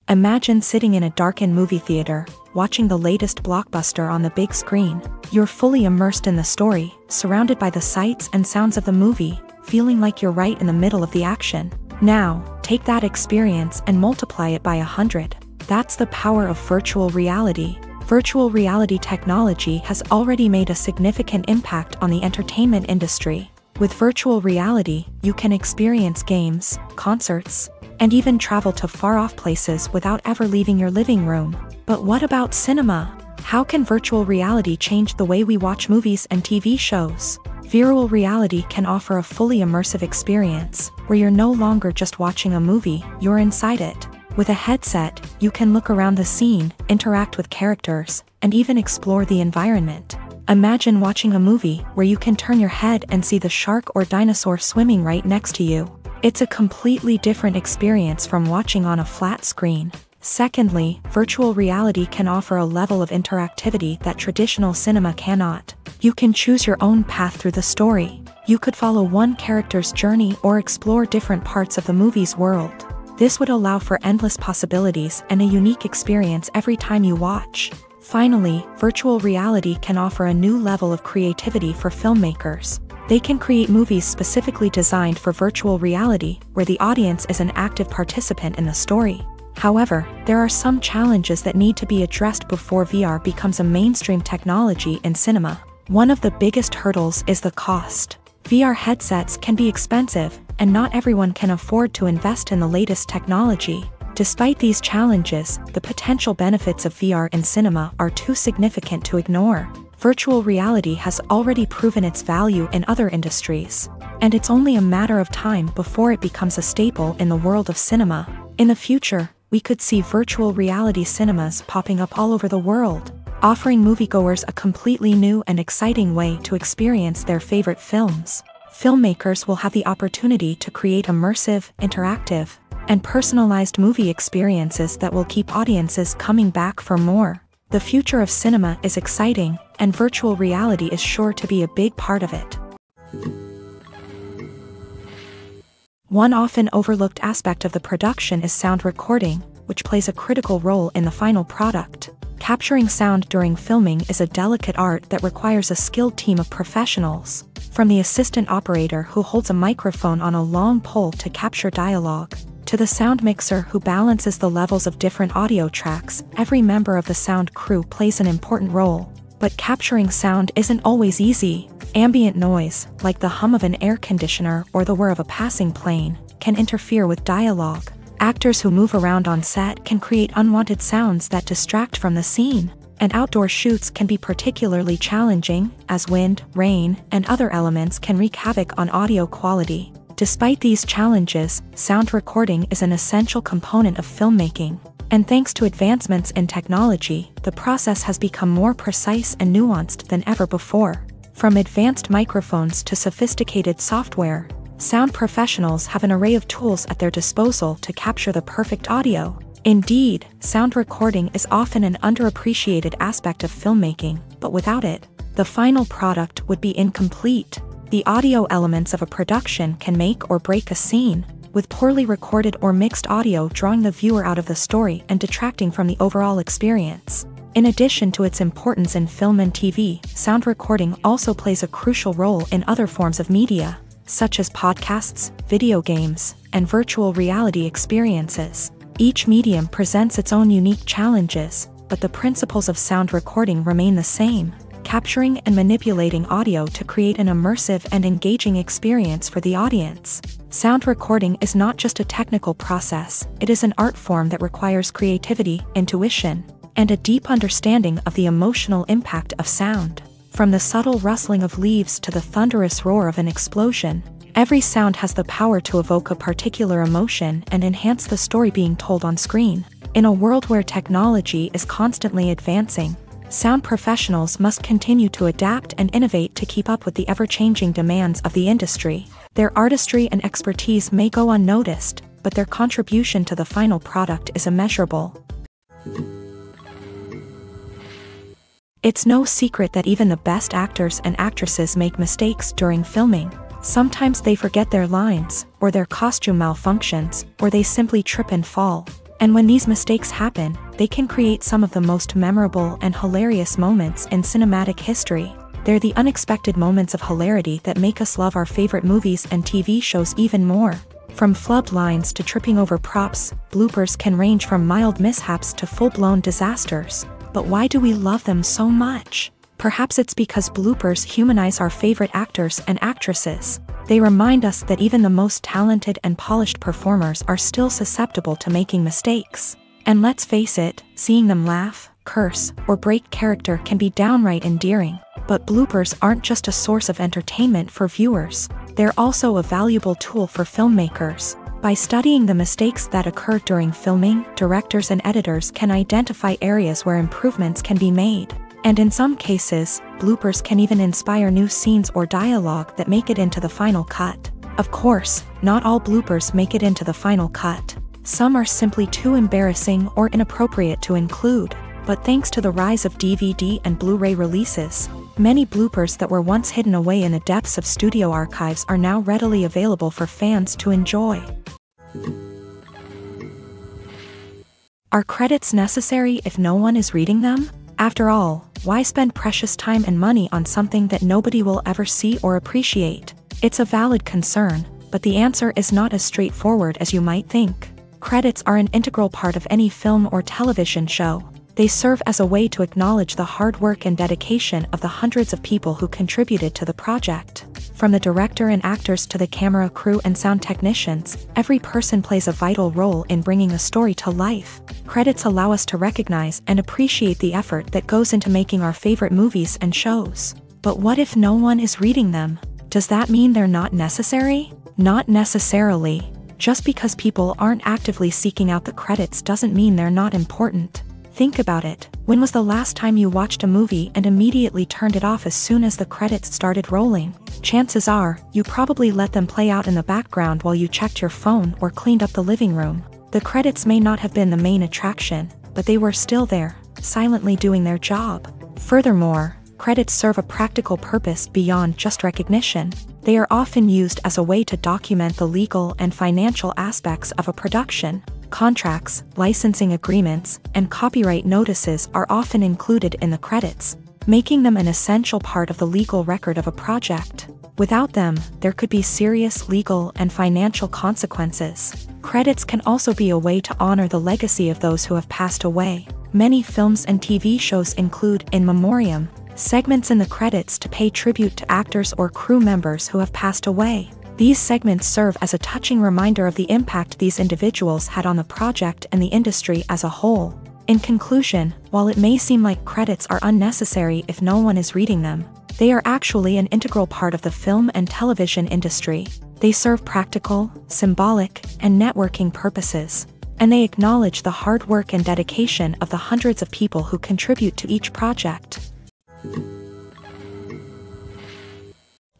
Imagine sitting in a darkened movie theater, watching the latest blockbuster on the big screen. You're fully immersed in the story, surrounded by the sights and sounds of the movie, feeling like you're right in the middle of the action. Now, take that experience and multiply it by 100. That's the power of virtual reality. Virtual reality technology has already made a significant impact on the entertainment industry. With virtual reality, you can experience games, concerts, and even travel to far-off places without ever leaving your living room. But what about cinema? How can virtual reality change the way we watch movies and TV shows? Virtual reality can offer a fully immersive experience, where you're no longer just watching a movie, you're inside it. With a headset, you can look around the scene, interact with characters, and even explore the environment. Imagine watching a movie where you can turn your head and see the shark or dinosaur swimming right next to you. It's a completely different experience from watching on a flat screen. Secondly, virtual reality can offer a level of interactivity that traditional cinema cannot. You can choose your own path through the story. You could follow one character's journey or explore different parts of the movie's world. This would allow for endless possibilities and a unique experience every time you watch. Finally, virtual reality can offer a new level of creativity for filmmakers. They can create movies specifically designed for virtual reality, where the audience is an active participant in the story. However, there are some challenges that need to be addressed before VR becomes a mainstream technology in cinema. One of the biggest hurdles is the cost. VR headsets can be expensive, and not everyone can afford to invest in the latest technology. Despite these challenges, the potential benefits of VR in cinema are too significant to ignore. Virtual reality has already proven its value in other industries, and it's only a matter of time before it becomes a staple in the world of cinema. In the future, we could see virtual reality cinemas popping up all over the world, offering moviegoers a completely new and exciting way to experience their favorite films. Filmmakers will have the opportunity to create immersive, interactive, and personalized movie experiences that will keep audiences coming back for more. The future of cinema is exciting, and virtual reality is sure to be a big part of it. One often overlooked aspect of the production is sound recording, which plays a critical role in the final product. Capturing sound during filming is a delicate art that requires a skilled team of professionals. From the assistant operator who holds a microphone on a long pole to capture dialogue, to the sound mixer who balances the levels of different audio tracks, every member of the sound crew plays an important role. But capturing sound isn't always easy. Ambient noise, like the hum of an air conditioner or the whir of a passing plane, can interfere with dialogue. Actors who move around on set can create unwanted sounds that distract from the scene. And outdoor shoots can be particularly challenging, as wind, rain, and other elements can wreak havoc on audio quality. Despite these challenges, sound recording is an essential component of filmmaking. And thanks to advancements in technology, the process has become more precise and nuanced than ever before. From advanced microphones to sophisticated software, sound professionals have an array of tools at their disposal to capture the perfect audio. Indeed, sound recording is often an underappreciated aspect of filmmaking, but without it, the final product would be incomplete. The audio elements of a production can make or break a scene, with poorly recorded or mixed audio drawing the viewer out of the story and detracting from the overall experience. In addition to its importance in film and TV, sound recording also plays a crucial role in other forms of media, such as podcasts, video games, and virtual reality experiences. Each medium presents its own unique challenges, but the principles of sound recording remain the same, capturing and manipulating audio to create an immersive and engaging experience for the audience. Sound recording is not just a technical process, it is an art form that requires creativity, intuition, and a deep understanding of the emotional impact of sound. From the subtle rustling of leaves to the thunderous roar of an explosion, every sound has the power to evoke a particular emotion and enhance the story being told on screen. In a world where technology is constantly advancing, sound professionals must continue to adapt and innovate to keep up with the ever-changing demands of the industry. Their artistry and expertise may go unnoticed, but their contribution to the final product is immeasurable. It's no secret that even the best actors and actresses make mistakes during filming. Sometimes they forget their lines, or their costume malfunctions, or they simply trip and fall. And when these mistakes happen, they can create some of the most memorable and hilarious moments in cinematic history. They're the unexpected moments of hilarity that make us love our favorite movies and TV shows even more. From flubbed lines to tripping over props, bloopers can range from mild mishaps to full-blown disasters. But why do we love them so much? Perhaps it's because bloopers humanize our favorite actors and actresses. They remind us that even the most talented and polished performers are still susceptible to making mistakes. And let's face it, seeing them laugh, curse, or break character can be downright endearing. But bloopers aren't just a source of entertainment for viewers. They're also a valuable tool for filmmakers. By studying the mistakes that occur during filming, directors and editors can identify areas where improvements can be made. And in some cases, bloopers can even inspire new scenes or dialogue that make it into the final cut. Of course, not all bloopers make it into the final cut. Some are simply too embarrassing or inappropriate to include. But thanks to the rise of DVD and Blu-ray releases, many bloopers that were once hidden away in the depths of studio archives are now readily available for fans to enjoy. Are credits necessary if no one is reading them? After all, why spend precious time and money on something that nobody will ever see or appreciate? It's a valid concern, but the answer is not as straightforward as you might think. Credits are an integral part of any film or television show. They serve as a way to acknowledge the hard work and dedication of the hundreds of people who contributed to the project. From the director and actors to the camera crew and sound technicians, every person plays a vital role in bringing a story to life. Credits allow us to recognize and appreciate the effort that goes into making our favorite movies and shows. But what if no one is reading them? Does that mean they're not necessary? Not necessarily. Just because people aren't actively seeking out the credits doesn't mean they're not important. Think about it. When was the last time you watched a movie and immediately turned it off as soon as the credits started rolling? Chances are, you probably let them play out in the background while you checked your phone or cleaned up the living room. The credits may not have been the main attraction, but they were still there, silently doing their job. Furthermore, credits serve a practical purpose beyond just recognition. They are often used as a way to document the legal and financial aspects of a production. Contracts, licensing agreements, and copyright notices are often included in the credits, making them an essential part of the legal record of a project. Without them, there could be serious legal and financial consequences. Credits can also be a way to honor the legacy of those who have passed away. Many films and TV shows include in memoriam segments in the credits to pay tribute to actors or crew members who have passed away. These segments serve as a touching reminder of the impact these individuals had on the project and the industry as a whole. In conclusion, while it may seem like credits are unnecessary if no one is reading them, they are actually an integral part of the film and television industry. They serve practical, symbolic, and networking purposes, and they acknowledge the hard work and dedication of the hundreds of people who contribute to each project.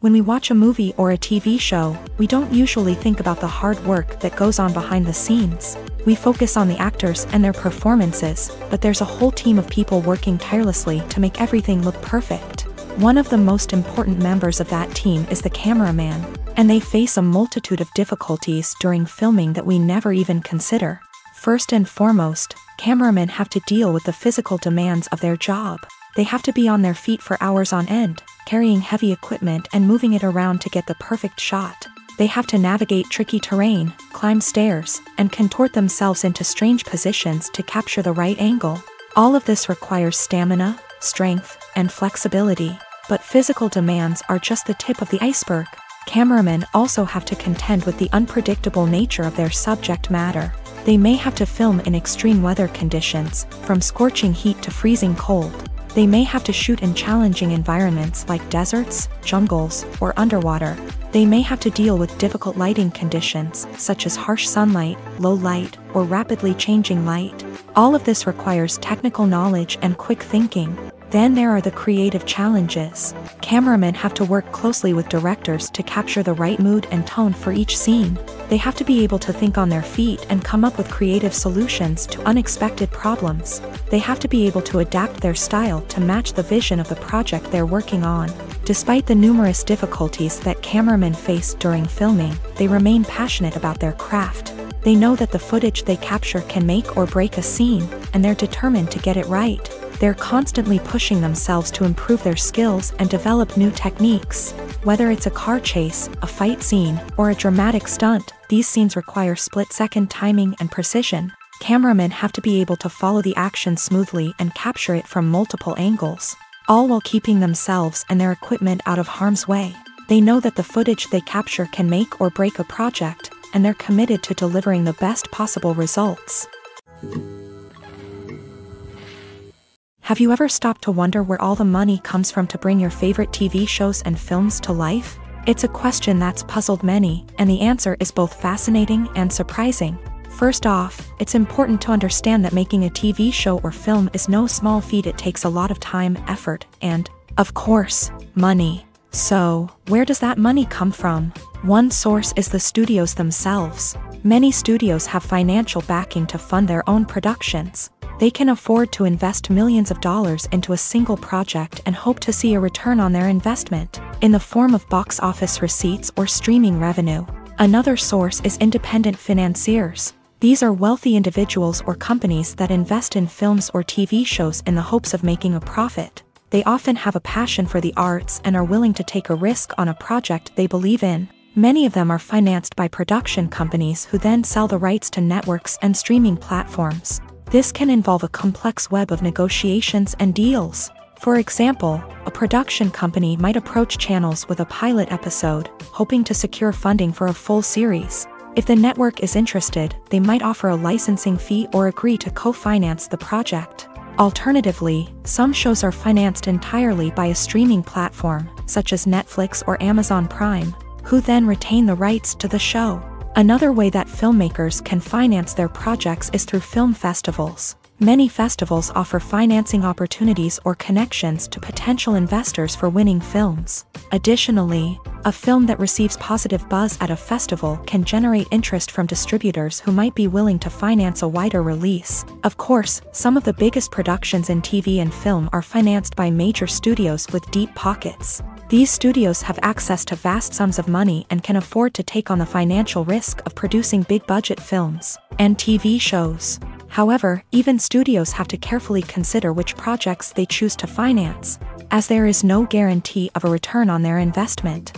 When we watch a movie or a TV show, we don't usually think about the hard work that goes on behind the scenes. We focus on the actors and their performances, but there's a whole team of people working tirelessly to make everything look perfect. One of the most important members of that team is the cameraman, and they face a multitude of difficulties during filming that we never even consider. First and foremost, cameramen have to deal with the physical demands of their job. They have to be on their feet for hours on end, carrying heavy equipment and moving it around to get the perfect shot. They have to navigate tricky terrain, climb stairs, and contort themselves into strange positions to capture the right angle. All of this requires stamina, strength, and flexibility. But physical demands are just the tip of the iceberg. Cameramen also have to contend with the unpredictable nature of their subject matter. They may have to film in extreme weather conditions, from scorching heat to freezing cold. They may have to shoot in challenging environments like deserts, jungles, or underwater. They may have to deal with difficult lighting conditions, such as harsh sunlight, low light, or rapidly changing light. All of this requires technical knowledge and quick thinking. Then there are the creative challenges. Cameramen have to work closely with directors to capture the right mood and tone for each scene. They have to be able to think on their feet and come up with creative solutions to unexpected problems. They have to be able to adapt their style to match the vision of the project they're working on. Despite the numerous difficulties that cameramen face during filming, they remain passionate about their craft. They know that the footage they capture can make or break a scene, and they're determined to get it right. They're constantly pushing themselves to improve their skills and develop new techniques. Whether it's a car chase, a fight scene, or a dramatic stunt, these scenes require split-second timing and precision. Cameramen have to be able to follow the action smoothly and capture it from multiple angles, all while keeping themselves and their equipment out of harm's way. They know that the footage they capture can make or break a project, and they're committed to delivering the best possible results. Have you ever stopped to wonder where all the money comes from to bring your favorite TV shows and films to life? It's a question that's puzzled many, and the answer is both fascinating and surprising. First off, it's important to understand that making a TV show or film is no small feat. It takes a lot of time, effort, and, of course, money. So, where does that money come from? One source is the studios themselves. Many studios have financial backing to fund their own productions. They can afford to invest millions of dollars into a single project and hope to see a return on their investment, in the form of box office receipts or streaming revenue. Another source is independent financiers. These are wealthy individuals or companies that invest in films or TV shows in the hopes of making a profit. They often have a passion for the arts and are willing to take a risk on a project they believe in. Many of them are financed by production companies who then sell the rights to networks and streaming platforms. This can involve a complex web of negotiations and deals. For example, a production company might approach channels with a pilot episode, hoping to secure funding for a full series. If the network is interested, they might offer a licensing fee or agree to co-finance the project. Alternatively, some shows are financed entirely by a streaming platform, such as Netflix or Amazon Prime, who then retain the rights to the show. Another way that filmmakers can finance their projects is through film festivals. Many festivals offer financing opportunities or connections to potential investors for winning films. Additionally, a film that receives positive buzz at a festival can generate interest from distributors who might be willing to finance a wider release. Of course, some of the biggest productions in TV and film are financed by major studios with deep pockets. These studios have access to vast sums of money and can afford to take on the financial risk of producing big-budget films and TV shows. However, even studios have to carefully consider which projects they choose to finance, as there is no guarantee of a return on their investment.